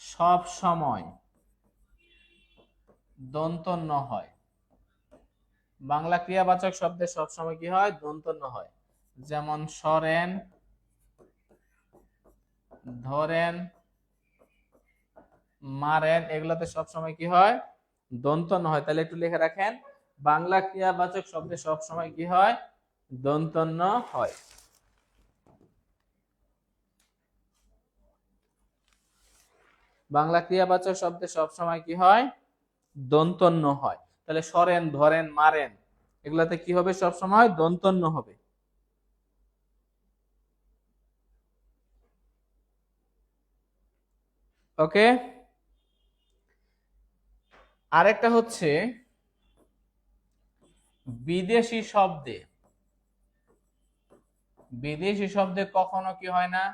সব সময় দন্তন্য হয়। বাংলা ক্রিয়াবাচক শব্দে সব সময় কি হয়? দন্তন্য হয়। যেমন সরেন, ধরেন, মারেন, এগুলাতে সবসময় কি হয়? দন্ত ন হয়। তাহলে একটু লিখে রাখেন, বাংলা ক্রিয়াবাচক শব্দে সবসময় কি হয়? দন্ত ন হয়। বাংলা ক্রিয়াবাচক শব্দে সবসময় কি হয়? দন্ত ন হয়। তাহলে সরেন, ধরেন, মারেন, এগুলাতে কি হবে? সবসময় দন্ত ন হবে। ওকে। আরেকটা হচ্ছে বিদেশি শব্দে, বিদেশি শব্দে কখনো কি হয় না?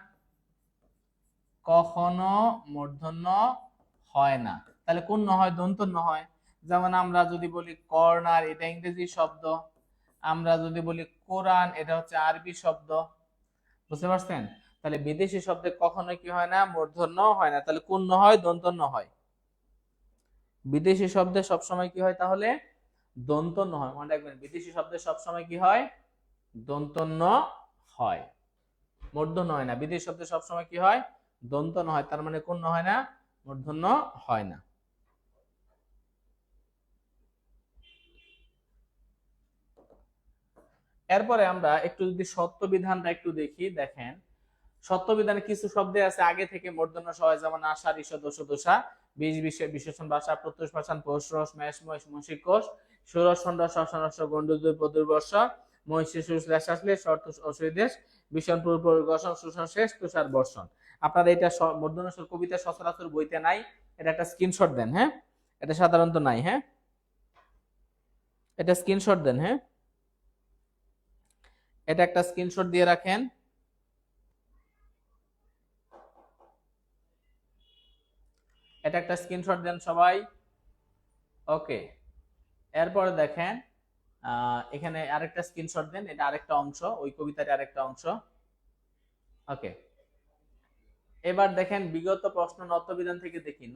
কখনো মূর্ধন্য হয় না। তাহলে কোন ন হয়? দন্ত ন হয়। যেমন আমরা যদি বলি কর্নার, এটা ইংরেজি শব্দ। আমরা যদি বলি কোরআন, এটা হচ্ছে আরবি শব্দ। বুঝতে পারছেন? তাহলে বিদেশি শব্দে কখনো কি হয় না? মূর্ধন্য হয় না। তাহলে কোন ন হয়? দন্ত ন হয়। বিদেশি শব্দে সবসময় কি হয় তাহলে? দন্ত ন হয়। মনে রাখবেন, বিদেশি শব্দে সবসময় কি হয়? দন্ত ন হয়, মূর্ধন্য হয় না। বিদেশি শব্দে সবসময় কি হয়? দন্ত ন হয়। তার মানে কোন ন হয় না? মূর্ধন্য হয় না। এরপরে আমরা একটু যদি সত্য বিধানটা একটু দেখি, দেখেন সত্য বিধানে কিছু শব্দ আছে আগে থেকে মূর্ধন্য সহ, যেমন আশা, ঋষ, দোষ, দোষা, বীজ, বিশেষ, বিশেষণ, ভাষা, প্রত্যুষ, পাষাণ, পৌষ, রস, মেষ, মহিষ, মহিষী, কোষ, ষোড়শ, খণ্ড, শ্মশান, রস, গন্ড, পদুর, বর্ষ, মহিষী, সুষ, লেশ, আসলে, শর্ত, অসুদেশ, ভীষণ, পূর্ব, গর্ষণ, শোষণ, শেষ, তুষার, বর্ষণ। আপনারা এটা মূর্ধন্য স্বর কবিতা সচরাচর বইতে নাই, এটা একটা স্ক্রিনশট দেন। হ্যাঁ, এটা সাধারণত নাই। হ্যাঁ, এটা স্ক্রিনশট দেন। হ্যাঁ, এটা একটা স্ক্রিনশট দিয়ে রাখেন। এটা একটা স্ক্রিনশট দেন সবাই। ওকে। এরপরে দেখেন এখানে আরেকটা স্ক্রিনশট দেন, এটা আরেকটা অংশ, ওই কবিতার আরেকটা অংশ। ওকে। এবার দেখেন বিগত প্রশ্ন নত্যবিধান থেকে দেখি,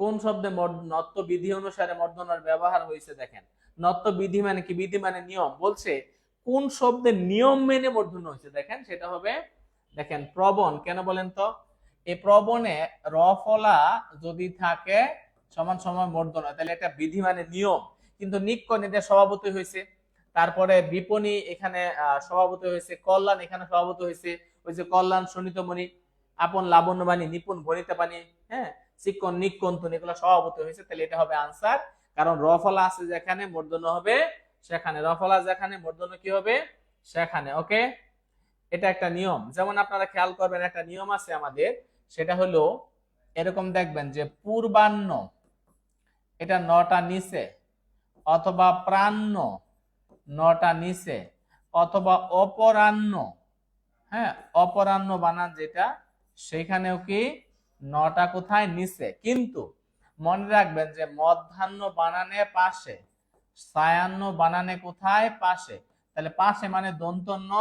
কোন শব্দে নত্য বিধি অনুসারে মর্দনার ব্যবহার হয়েছে। দেখেন নত্য বিধি মানে কি? বিধি মানে নিয়ম। বলছে কোন শব্দে নিয়ম মেনে মূর্ধন্য হয়েছে। দেখেন সেটা হবে, দেখেন প্রবণ। কেন বলেন তো? এই প্রবণে র ফলা যদি থাকে সমান সময় মূর্ধন্য, তাহলে এটা বিধি মানে নিয়ম। কিন্তু নিক্কণ এটা সভাপতি হয়েছে। তারপরে বিপণী এখানে সভাপতি হয়েছে। কল্যাণ এখানে সভাপতি হয়েছে। ওই যে কল্যাণ শোণিতমণি, আপন লাবণ্যবাণী, নিপুণ বনিতাবাণী, হ্যাঁ, চিকন, নিকন্তন, এগুলো সভাপতি হয়েছে। তাহলে এটা হবে আনসার। কারণ র ফলা আছে যেখানে মূর্ধন্য হবে সেখানে, র ফলা যেখানে মূর্ধন্য কি হবে সেখানে। ওকে। এটা একটা নিয়ম। যেমন আপনারা খেয়াল করবেন, একটা নিয়ম আছে আমাদের, সেটা হলো এরকম দেখবেন যে পূর্বাহ্ন এটা নটা নিচে, অথবা প্রাহ্ন নটা নিচে, অথবা অপরাহ্ন, হ্যাঁ, অপরাহ্ন বানান যেটা, সেখানেও কি নটা কোথায়? নিচে। কিন্তু মনে রাখবেন যে মধ্যাহ্ন বানানে পাশে, সায়াহ্ন বানানে কোথায়? পাশে। তাহলে পাশে মানে দন্তন্য,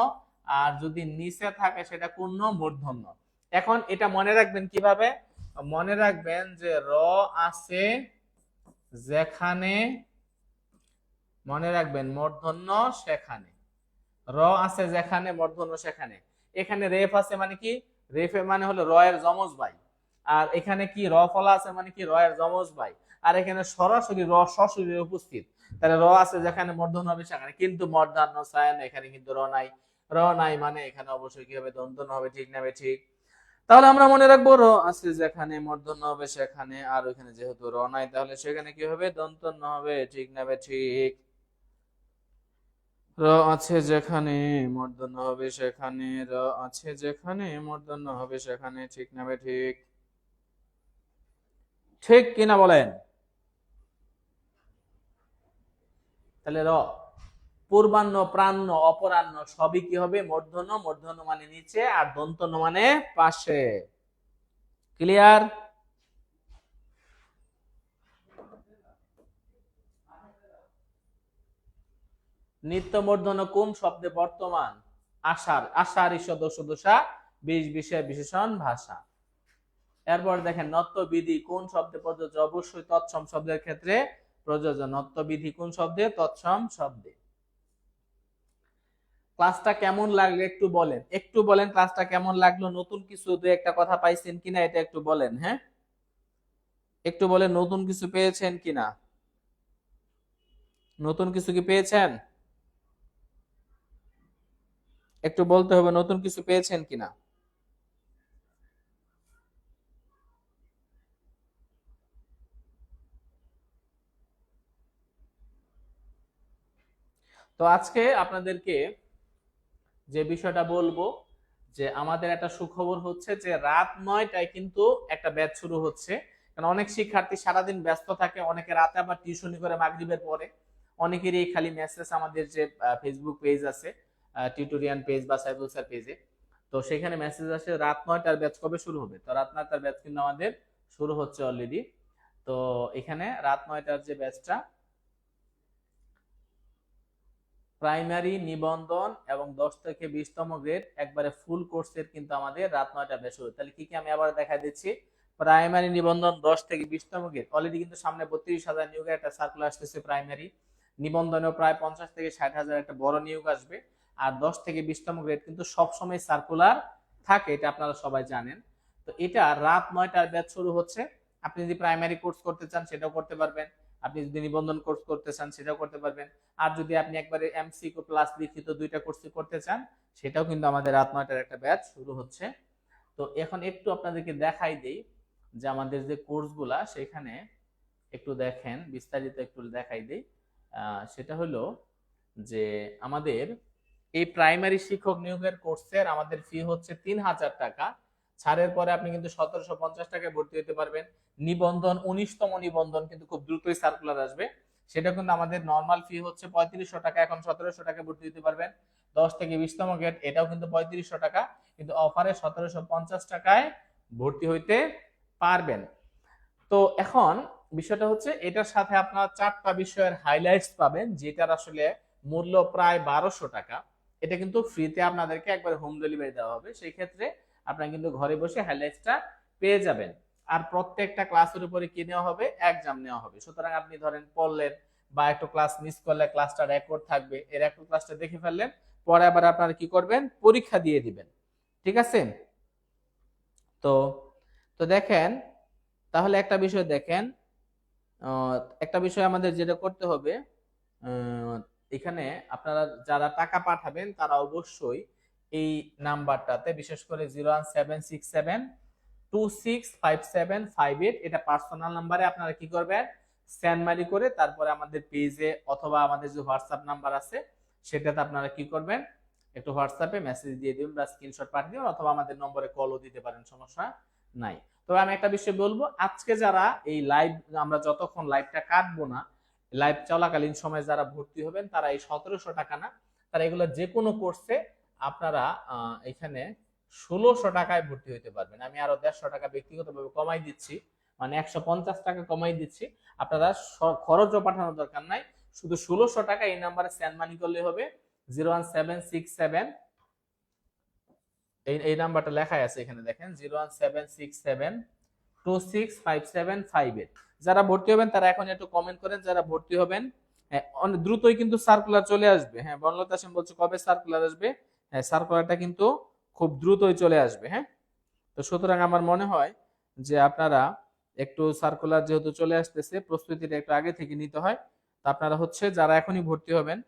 আর যদি নিচে থাকে সেটা কোন? মূর্ধন্য। এখন এটা মনে রাখবেন কিভাবে? মনে রাখবেন যে র আছে যেখানে, মনে রাখবেন মূর্ধন্য সেখানে, র আছে যেখানে মূর্ধন্য সেখানে। এখানে রেফ আছে মানে কি? রেফে মানে হলো র এর যমজ ভাই। আর এখানে কি র ফলা আছে মানে কি? র এর যমজ ভাই। আর এখানে সরাসরি র সশরীরে উপস্থিত। তাহলে র আছে যেখানে মূর্ধন্য হবে সেখানে, কিন্তু মধ্যাহ্ন সায়াহ্ন এখানে কিন্তু র নাই। র নাই মানে এখানে অবশ্যই কি হবে? দন্তন্য হবে। ঠিক না? ঠিক। তাহলে আমরা মনে রাখবো র আছে যেখানে মূর্ধন্য হবে সেখানে, আর ওখানে যেহেতু র নাই তাহলে সেখানে কি হবে? দন্তন্য হবে। ঠিক না? ঠিক। র আছে যেখানে মূর্ধন্য হবে সেখানে, র আছে যেখানে মূর্ধন্য হবে সেখানে। ঠিক না? ঠিক। ঠিক কিনা বলেন? তাহলে র, পূর্বাহ্ন, প্রাহ্ন, অপরাহ্ন সবই কি হবে? মূর্ধন্য। মূর্ধন্য মানে নিচে, আর দন্তন্য মানে পাশে। ক্লিয়ার? নিত্য মূর্ধন্য কোন শব্দে বর্তমান? আশার, আশার, ঈশ, দোষ, দোষা, বীজ, বিষয়, বিশেষণ, ভাষা। এরপর দেখেন নত্য বিধি কোন শব্দে প্রযোজ্য? অবশ্যই তৎসম শব্দের ক্ষেত্রে প্রযোজ্য। নত্য বিধি কোন শব্দে? তৎসম শব্দে। ক্লাসটা কেমন লাগলো একটু বলেন, একটু বলেন ক্লাসটা কেমন লাগলো, নতুন কিছু দু একটা কথা পাইছেন কিনা এটা একটু বলেন। হ্যাঁ, একটু বলেন নতুন কিছু পেয়েছেন কিনা, নতুন কিছু কি পেয়েছেন, একটু বলতে হবে নতুন কিছু পেয়েছেন কিনা। তো আজকে আপনাদেরকে যে বিষয়টা বলবো, যে আমাদের একটা সুখবর হচ্ছে যে রাত 9টায় কিন্তু একটা ব্যাচ শুরু হচ্ছে। কারণ অনেক শিক্ষার্থী সারাদিন ব্যস্ত থাকে, অনেকে রাতে আবার টিউশনি করে মাগরিবের পরে, অনেকেরই খালি মেসেজ আমাদের যে ফেসবুক পেজ আছে, টিউটোরিয়াল পেজ বা সাইবুল স্যার পেজে, তো সেখানে মেসেজ আসে রাত 9টার ব্যাচ কবে শুরু হবে। তো রাত 9টার ব্যাচ কিন্তু আমাদের শুরু হচ্ছে অলরেডি। তো এখানে রাত 9টার যে ব্যাচটা, প্রাইমারি নিবন্ধন এবং 10 থেকে 20তম গ্রেড একবারে ফুল কোর্সের কিন্তু আমাদের রাত 9টা ব্যাচ শুরু। তাহলে কি কি আমি আবার দেখা দিচ্ছি। প্রাইমারি নিবন্ধন 10 থেকে 20তম গ্রেড অলরেডি কিন্তু সামনে 32,000 নিয়োগের একটা সার্কুলার আসতেছে। প্রাইমারি নিবন্ধনেও প্রায় 50 থেকে 60,000 একটা বড় নিয়োগ আসবে। আর 10 থেকে 20তম গ্রেড কিন্তু সবসময় সার্কুলার থাকে, এটা আপনারা সবাই জানেন। তো এটা রাত 9টার ব্যাচ শুরু হচ্ছে। আপনি যদি প্রাইমারি কোর্স করতে চান সেটাও করতে পারবেন, আপনি যদি নিবন্ধন কোর্স করতে চান সেটাও করতে পারবেন, আর যদি আপনি একবারে এমসিকিউ প্লাস লিখিত দুইটা কোর্স করতে চান সেটাও কিন্তু আমাদের রাত 9টার একটা ব্যাচ শুরু হচ্ছে। তো এখন একটু আপনাদেরকে দেখাই দেই যে আমাদের যে কোর্সগুলা সেখানে একটু দেখেন, বিস্তারিত একটু দেখাই দেই। সেটা হলো যে আমাদের এই প্রাইমারি শিক্ষক নিয়োগের কোর্সের আমাদের ফি হচ্ছে 3,000 টাকা। ছাড়ের পরে আপনি কিন্তু 1750 টাকায় ভর্তি হতে পারবেন। নিবন্ধন 19তম নিবন্ধন কিন্তু খুব দ্রুতই সার্কুলার আসবে, সেটা কিন্তু আমাদের নর্মাল ফি হচ্ছে 3500 টাকা, এখন 1700 টাকায় ভর্তি হতে পারবেন। 10 থেকে 20তম গ্রেড এটাও কিন্তু 3500 টাকা, কিন্তু অফারে 1750 টাকায় ভর্তি হইতে পারবেন। তো এখন বিষয়টা হচ্ছে এটার সাথে আপনার 4টা বিষয়ের হাইলাইটস পাবেন, যেটার আসলে মূল্য প্রায় 1200 টাকা। এটা কিন্তু ফ্রিতে আপনাদেরকে একবার হোম ডেলিভারি দেওয়া হবে, সেই ক্ষেত্রে আপনারা কিন্তু ঘরে বসে হাইলাইটসটা পেয়ে যাবেন। আর প্রত্যেকটা ক্লাসের উপরে কি নেওয়া হবে, এক্সাম নেওয়া হবে। সুতরাং আপনি ধরেন পড়লেন বা একটু ক্লাস মিস করলে ক্লাসটা রেকর্ড থাকবে, এই রেকর্ড ক্লাসটা দেখে ফেললেন, পরে আবার আপনারা কি করবেন, পরীক্ষা দিয়ে দিবেন। ঠিক আছে। তো তো দেখেন, তাহলে একটা বিষয় দেখেন, একটা বিষয় আমাদের যেটা করতে হবে, এখানে আপনারা যারা টাকা পাঠাবেন তারা অবশ্যই এই নাম্বারটাতে, বিশেষ করে 01767265758, এটা পার্সোনাল নাম্বারে আপনারা কি করবেন, সেন্ড মানি করে তারপরে আমাদের পেজে অথবা আমাদের যে হোয়াটসঅ্যাপ নাম্বার আছে সেটাতে আপনারা কি করবেন, একটু হোয়াটসঅ্যাপে মেসেজ দিয়ে দিবেন বা স্ক্রিনশট পাঠিয়ে দিবেন, অথবা আমাদের নম্বরে কলও দিতে পারেন, সমস্যা নাই। তবে আমি একটা বিষয় বলবো, আজকে যারা এই লাইভ, আমরা যতক্ষণ লাইভটা কাটবো না, লাইভ চলাকালীন সময় যারা ভর্তি হবেন তারা এই 1700 টাকা না, তারা এগুলো যে কোনো কোর্সে আপনারা এখানে 1600 টাকায় ভর্তি হতে পারবেন। আমি আরো 150 টাকা ব্যক্তিগতভাবে কমাই দিচ্ছি, মানে 150 টাকা কমাই দিচ্ছি। আপনারা খরচও পাঠানোর দরকার নাই, শুধু 1600 টাকা এই নাম্বারে সেন্ড মানি করলে হবে। 01767, এই নাম্বারটা লেখাই আছে এখানে দেখেন, 01767265758। যারা ভর্তি হবেন তারা এখন একটু কমেন্ট করেন যারা ভর্তি হবেন। হ্যাঁ, অনেক দ্রুতই কিন্তু সার্কুলার চলে আসবে। হ্যাঁ, বনলতা সেন বলছে কবে সার্কুলার আসবে। হ্যাঁ, সার্কুলারটা কিন্তু খুব দ্রুতই চলে আসবে। হ্যাঁ, তো সুতরাং আমার মনে হয় যে আপনারা একটু সার্কুলার যেহেতু চলে আসতেছে, প্রস্তুতিটা একটু আগে থেকে নিতে হয়। তো আপনারা হচ্ছে যারা এখনই ভর্তি হবেন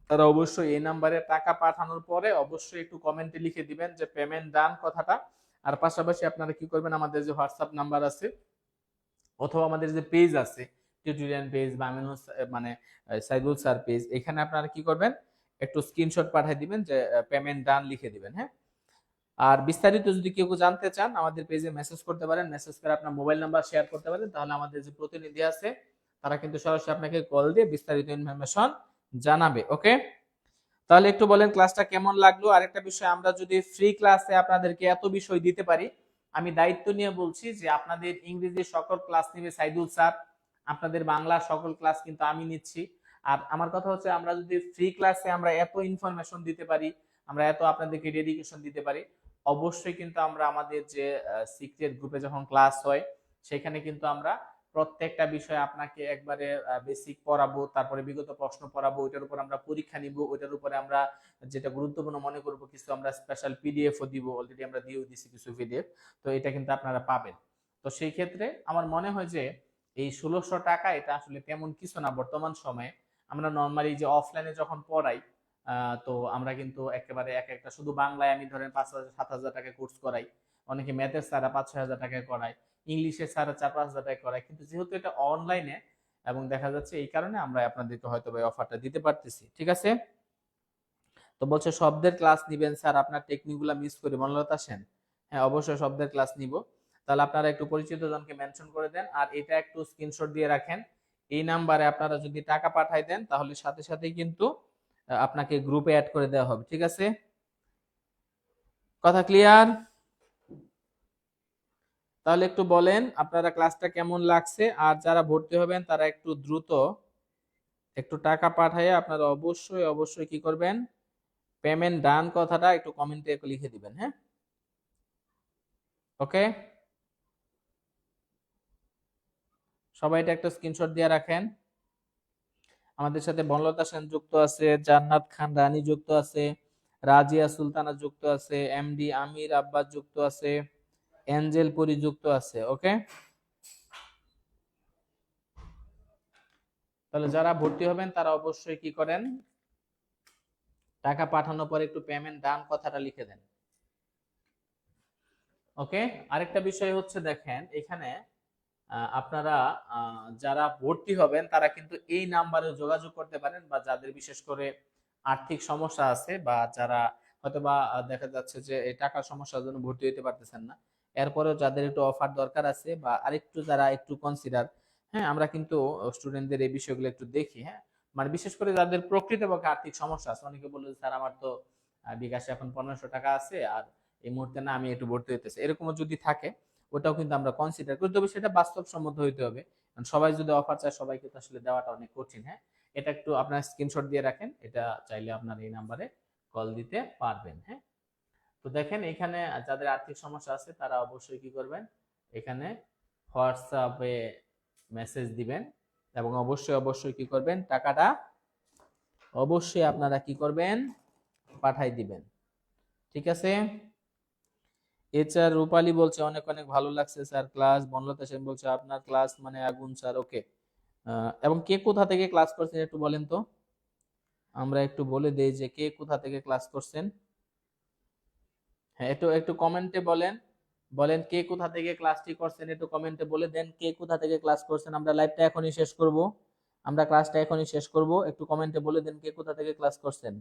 তারা অবশ্যই এই নাম্বারে টাকা পাঠানোর পরে অবশ্যই একটু কমেন্টে লিখে দিবেন যে পেমেন্ট ডান কথাটা। আর পাশাপাশি আপনারা কি করবেন, আমাদের যে হোয়াটসঅ্যাপ নাম্বার আছে অথবা আমাদের যে পেজ আছে, টিউটোরিয়াল পেজ বা মানে সাইদুল স্যার পেজ, এখানে আপনারা কি করবেন, একটু স্ক্রিনশট পাঠিয়ে দিবেন যে পেমেন্ট ডান লিখে দিবেন। হ্যাঁ, আর বিস্তারিত যদি কেউ জানতে চান আমাদের পেজে মেসেজ করতে পারেন, মেসেজ করে আপনার মোবাইল নাম্বার শেয়ার করতে পারেন, তাহলে আমাদের যে প্রতিনিধি আছে তারা কিন্তু সরাসরি আপনাকে কল দিয়ে বিস্তারিত ইনফরমেশন জানাবে। ওকে, তাহলে একটু বলেন ক্লাসটা কেমন লাগলো। আরেকটা বিষয়, আমরা যদি ফ্রি ক্লাসে আপনাদেরকে এত বিষয় দিতে পারি, আমি দায়িত্ব নিয়ে বলছি যে আপনাদের ইংরেজি সকল ক্লাস নিবে সাইদুল স্যার, আপনাদের বাংলা সকল ক্লাস কিন্তু আমি নিচ্ছি। আর আমার কথা হচ্ছে, আমরা যদি ফ্রি ক্লাসে আমরা এত ইনফরমেশন দিতে পারি, আমরা এত আপনাদেরকে ডেডিকেশন দিতে পারি, অবশ্যই কিন্তু আমরা আমাদের যে সিক্রেট গ্রুপে যখন ক্লাস হয় সেখানে কিন্তু আমরা প্রত্যেকটা বিষয় আপনাকে একবারে বেসিক পড়াবো, তারপরে বিগত প্রশ্ন পড়াবো, ওইটার উপর আমরা পরীক্ষা নিব, ওইটার উপরে আমরা যেটা গুরুত্বপূর্ণ মনে করবো কিছু আমরা স্পেশাল পিডিএফও দিব, অলরেডি আমরা দিয়েও দিছি কিছু পিডিএফ। তো এটা কিন্তু আপনারা পাবেন। তো সেই ক্ষেত্রে আমার মনে হয় যে এই 1600 টাকা এটা আসলে তেমন কিছু না বর্তমান সময়ে। আমরা নর্মালি যে অফলাইনে যখন পড়াই, তো আমরা কিন্তু একেবারে এক একটা শুধু বাংলায় আমি ধরেন 5,000 7,000 টাকা কোর্স করাই, অনেকে ম্যাথের স্যারা 5-6 হাজার টাকায় করায়, ইংলিশের স্যারা 4-5 হাজার টাকা করায়, কিন্তু যেহেতু এটা অনলাইনে এবং দেখা যাচ্ছে এই কারণে আমরা আপনাদেরকে হয়তো এই অফারটা দিতে পারতেছি, ঠিক আছে। তো বলছে শব্দের ক্লাস নিবেন স্যার, আপনার টেকনিকগুলো মিস করি, মনলতা সেন। হ্যাঁ, অবশ্যই শব্দের ক্লাস নিব। তাহলে আপনারা একটু পরিচিত জনকে মেনশন করে দেন, আর এটা একটু স্ক্রিনশট দিয়ে রাখেন। এই নাম্বারে আপনারা যদি টাকা পাঠাই দেন তাহলে সাথে সাথেই কিন্তু আপনাকে গ্রুপে অ্যাড করে দেওয়া হবে, ঠিক আছে। কথা ক্লিয়ার? তাহলে একটু বলেন আপনারা ক্লাসটা কেমন লাগছে, আর যারা ভর্তি হবেন তারা একটু দ্রুত একটু টাকা পাঠাইয়ে আপনারা অবশ্যই অবশ্যই কি করবেন, পেমেন্ট ডান কথাটা একটু কমেন্টে লিখে দিবেন। হ্যাঁ, ওকে, সবাই এটা একটা স্ক্রিনশট দিয়ে রাখেন। আমাদের সাথে বনলতা সেন যুক্ত আছে, জান্নাত খান রানী যুক্ত আছে, রাজিয়া সুলতানা যুক্ত আছে, এমডি আমির আব্বাস যুক্ত আছে, এঞ্জেল পুরি যুক্ত আছে। ওকে, তাহলে যারা ভর্তি হবেন তারা অবশ্যই কি করেন, টাকা পাঠানোর পরে একটু পেমেন্ট ডান কথাটা লিখে দেন। ওকে, আরেকটা বিষয় হচ্ছে দেখেন এখানে আপনারা যারা ভর্তি হবেন তারা কিন্তু এই নাম্বারে যোগাযোগ করতে পারেন, বা যাদের বিশেষ করে আর্থিক সমস্যা আছে, বা যারা হয়তোবা দেখা যাচ্ছে যে এই টাকার সমস্যার জন্য ভর্তি হতে পারতেছেন না, এরপরেও যাদের একটু অফার দরকার আছে বা আরেকটু যারা একটু কনসিডার, হ্যাঁ আমরা কিন্তু স্টুডেন্টদের এই বিষয়গুলো একটু দেখি। হ্যাঁ, মানে বিশেষ করে যাদের প্রকৃতপক্ষে আর্থিক সমস্যা আছে, অনেকে বলে স্যার আমার তো বিকাশে এখন 1500 টাকা আছে, আর এই মুহূর্তে না আমি একটু ভর্তি হইতেছে, এরকমও যদি থাকে ওটাও কিন্তু আমরা কনসিডার করি, তবে সেটা বাস্তবসম্মত হইতে হবে। কারণ সবাই যদি অফার চায় সবাইকে তো আসলে দেওয়াটা অনেক কঠিন। হ্যাঁ, এটা একটু আপনার স্ক্রিনশট দিয়ে রাখেন, এটা চাইলে আপনার এই নাম্বারে কল দিতে পারবেন। হ্যাঁ, তো দেখেন এখানে যাদের আর্থিক সমস্যা আছে তারা অবশ্যই কি করবেন, এখানে হোয়াটসঅ্যাপে মেসেজ দিবেন, এবং অবশ্যই অবশ্যই কি করবেন, টাকাটা অবশ্যই আপনারা কি করবেন, পাঠাই দিবেন, ঠিক আছে। এছাড়া রূপালী বলছে অনেক অনেক ভালো লাগছে স্যার ক্লাস। বনলতা সেন বলছে আপনার ক্লাস মানে আগুন স্যার। ওকে, এবং কে কোথা থেকে ক্লাস করছেন একটু বলেন তো, আমরা একটু বলে দেই যে কে কোথা থেকে ক্লাস করছেন। হ্যাঁ, একটু একটু কমেন্টে বলেন, বলেন কে কোথা থেকে ক্লাসটি করছেন, একটু কমেন্টে বলে দেন কে কোথা থেকে ক্লাস করছেন। আমরা লাইভটা এখনই শেষ করব, আমরা ক্লাসটা এখনই শেষ করব, একটু কমেন্টে বলে দেন কে কোথা থেকে ক্লাস করছেন।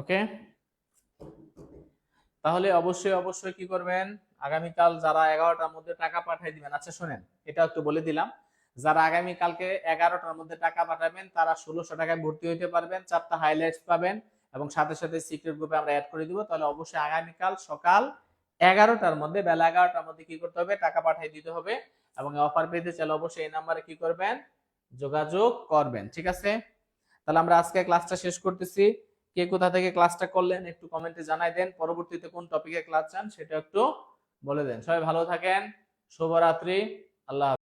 ওকে, তাহলে অবশ্যই অবশ্যই কি করবেন, আগামীকাল যারা 11টার মধ্যে টাকা পাঠিয়ে দিবেন। আচ্ছা শোনেন, এটা একটু বলে দিলাম, যারা আগামীকালকে 11টার মধ্যে টাকা পাঠাবেন তারা 1600 টাকায় ভর্তি হইতে পারবেন, 4টা হাইলাইটস পাবেন, এবং সাথে সাথে সিক্রেট গ্রুপে আমরা অ্যাড করে দিব। তাহলে অবশ্যই আগামীকাল সকাল 11টার মধ্যে, বেলা 11টার মধ্যে কি করতে হবে, টাকা পাঠিয়ে দিতে হবে। এবং অফার পেতে চাইলে অবশ্যই এই নাম্বারে কি করবেন, যোগাযোগ করবেন, ঠিক আছে। তাহলে আমরা আজকে ক্লাসটা শেষ করতেছি। কে কোথা থেকে ক্লাসটা করলেন একটু কমেন্টে জানাই দেন, পরবর্তীতে কোন টপিকে ক্লাস চান সেটা একটু বলে দেন। সবাই ভালো থাকেন, শুভরাত্রি, আল্লাহ।